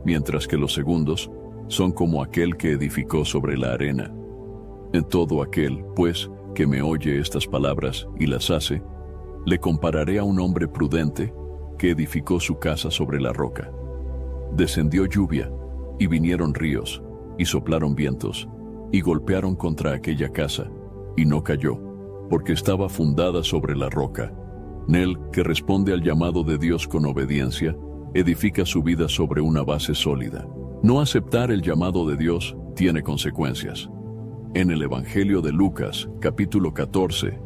mientras que los segundos son como aquel que edificó sobre la arena. En todo aquel, pues, que me oye estas palabras y las hace, le compararé a un hombre prudente que edificó su casa sobre la roca. Descendió lluvia, y vinieron ríos, y soplaron vientos, y golpearon contra aquella casa, y no cayó, porque estaba fundada sobre la roca. Él, que responde al llamado de Dios con obediencia, edifica su vida sobre una base sólida. No aceptar el llamado de Dios tiene consecuencias. En el Evangelio de Lucas, capítulo 14,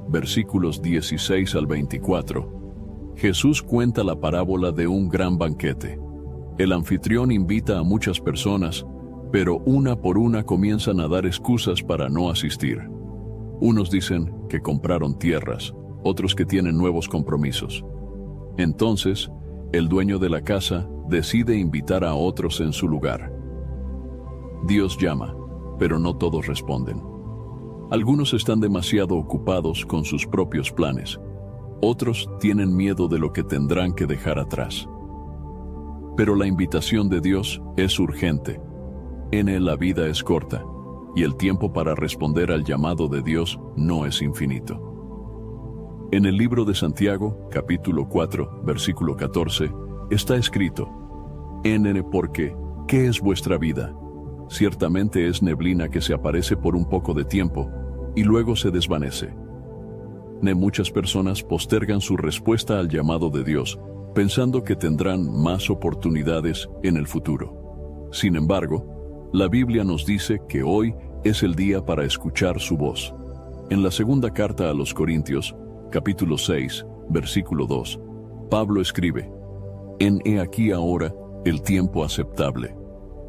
versículos 16 al 24, Jesús cuenta la parábola de un gran banquete. El anfitrión invita a muchas personas, pero una por una comienzan a dar excusas para no asistir. Unos dicen que compraron tierras, otros que tienen nuevos compromisos. Entonces, el dueño de la casa decide invitar a otros en su lugar. Dios llama, pero no todos responden. Algunos están demasiado ocupados con sus propios planes. Otros tienen miedo de lo que tendrán que dejar atrás. Pero la invitación de Dios es urgente. En Él la vida es corta, y el tiempo para responder al llamado de Dios no es infinito. En el libro de Santiago, capítulo 4, versículo 14, está escrito: porque, ¿qué es vuestra vida? Ciertamente es neblina que se aparece por un poco de tiempo, y luego se desvanece. Muchas personas postergan su respuesta al llamado de Dios, pensando que tendrán más oportunidades en el futuro. Sin embargo, la Biblia nos dice que hoy es el día para escuchar su voz. En la segunda carta a los Corintios, capítulo 6, versículo 2, Pablo escribe: He aquí ahora el tiempo aceptable.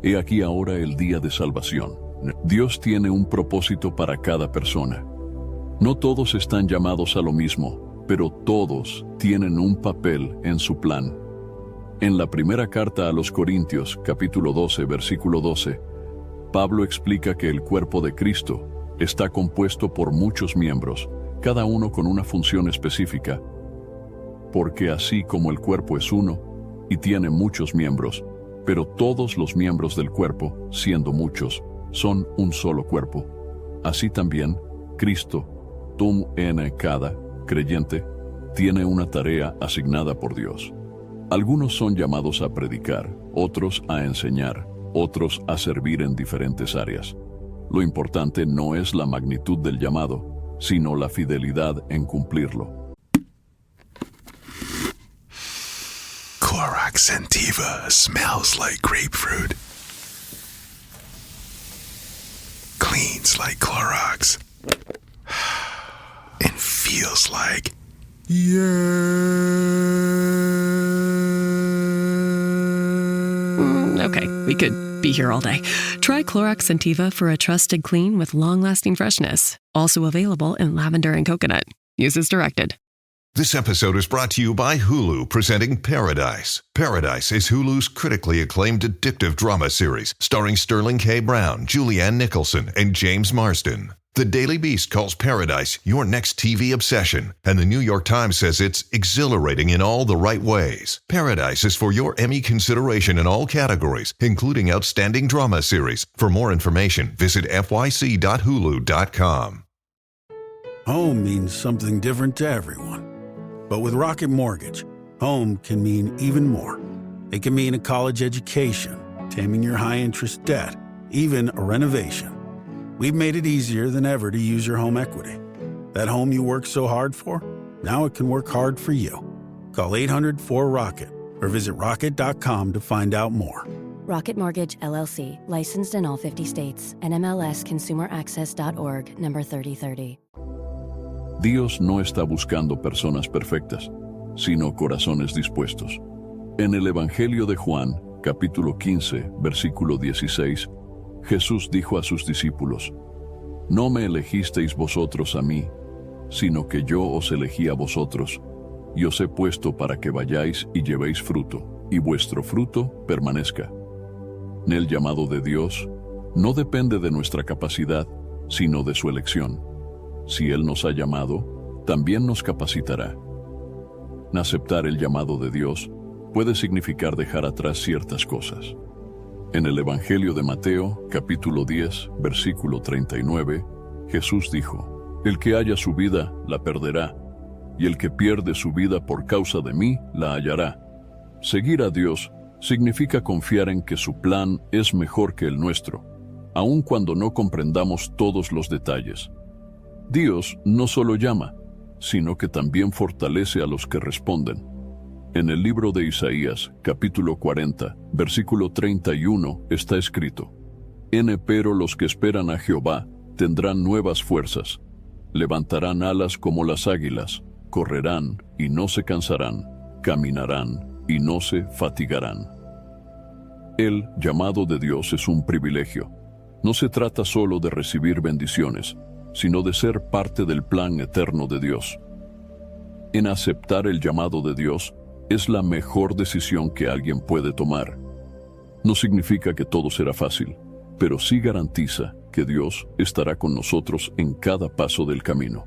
He aquí ahora el día de salvación. Dios tiene un propósito para cada persona. No todos están llamados a lo mismo, pero todos tienen un papel en su plan. En la primera carta a los Corintios, capítulo 12, versículo 12, Pablo explica que el cuerpo de Cristo está compuesto por muchos miembros, cada uno con una función específica. Porque así como el cuerpo es uno y tiene muchos miembros, pero todos los miembros del cuerpo, siendo muchos, son un solo cuerpo. Así también, Cristo, cada creyente, tiene una tarea asignada por Dios. Algunos son llamados a predicar, otros a enseñar, otros a servir en diferentes áreas. Lo importante no es la magnitud del llamado, sino la fidelidad en cumplirlo. Clorox Scentiva smells like grapefruit. Cleans like Clorox. And feels like... Okay, we could be here all day. Try Clorox Scentiva for a trusted clean with long-lasting freshness. Also available in lavender and coconut. Use as directed. This episode is brought to you by Hulu, presenting Paradise. Paradise is Hulu's critically acclaimed addictive drama series, starring Sterling K. Brown, Julianne Nicholson, and James Marsden. The Daily Beast calls Paradise your next TV obsession, and the New York Times says it's exhilarating in all the right ways. Paradise is for your Emmy consideration in all categories, including Outstanding Drama Series. For more information, visit fyc.hulu.com. Home means something different to everyone. But with Rocket Mortgage, home can mean even more. It can mean a college education, taming your high-interest debt, even a renovation. We've made it easier than ever to use your home equity. That home you worked so hard for, now it can work hard for you. Call 800-4ROCKET or visit rocket.com to find out more. Rocket Mortgage, LLC, licensed in all 50 states. NMLSconsumeraccess.org, number 3030. Dios no está buscando personas perfectas, sino corazones dispuestos. En el Evangelio de Juan, capítulo 15, versículo 16, Jesús dijo a sus discípulos: No me elegisteis vosotros a mí, sino que yo os elegí a vosotros, y os he puesto para que vayáis y llevéis fruto, y vuestro fruto permanezca. El llamado de Dios no depende de nuestra capacidad, sino de su elección. Si Él nos ha llamado, también nos capacitará. Aceptar el llamado de Dios puede significar dejar atrás ciertas cosas. En el Evangelio de Mateo, capítulo 10, versículo 39, Jesús dijo: El que haya su vida, la perderá, y el que pierde su vida por causa de mí, la hallará. Seguir a Dios significa confiar en que su plan es mejor que el nuestro, aun cuando no comprendamos todos los detalles. Dios no solo llama, sino que también fortalece a los que responden. En el libro de Isaías, capítulo 40, versículo 31, está escrito: Pero los que esperan a Jehová tendrán nuevas fuerzas, levantarán alas como las águilas, correrán y no se cansarán, caminarán y no se fatigarán. El llamado de Dios es un privilegio. No se trata solo de recibir bendiciones, sino de ser parte del plan eterno de Dios. En aceptar el llamado de Dios es la mejor decisión que alguien puede tomar. No significa que todo será fácil, pero sí garantiza que Dios estará con nosotros en cada paso del camino.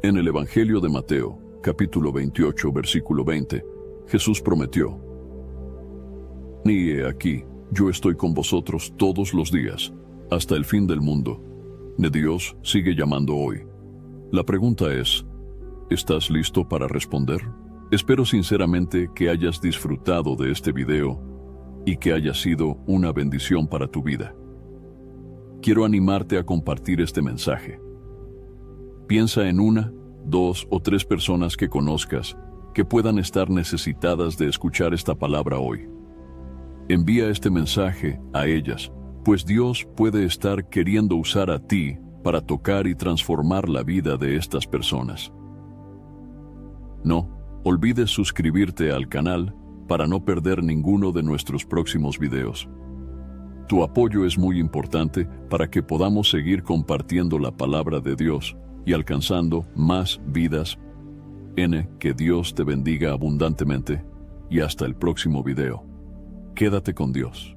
En el Evangelio de Mateo, capítulo 28, versículo 20, Jesús prometió: Y he aquí, yo estoy con vosotros todos los días, hasta el fin del mundo. Dios sigue llamando hoy. La pregunta es: ¿estás listo para responder? Espero sinceramente que hayas disfrutado de este video y que haya sido una bendición para tu vida. Quiero animarte a compartir este mensaje. Piensa en 1, 2 o 3 personas que conozcas que puedan estar necesitadas de escuchar esta palabra hoy. Envía este mensaje a ellas, pues Dios puede estar queriendo usar a ti para tocar y transformar la vida de estas personas. No olvides suscribirte al canal para no perder ninguno de nuestros próximos videos. Tu apoyo es muy importante para que podamos seguir compartiendo la palabra de Dios y alcanzando más vidas. Que Dios te bendiga abundantemente y hasta el próximo video. Quédate con Dios.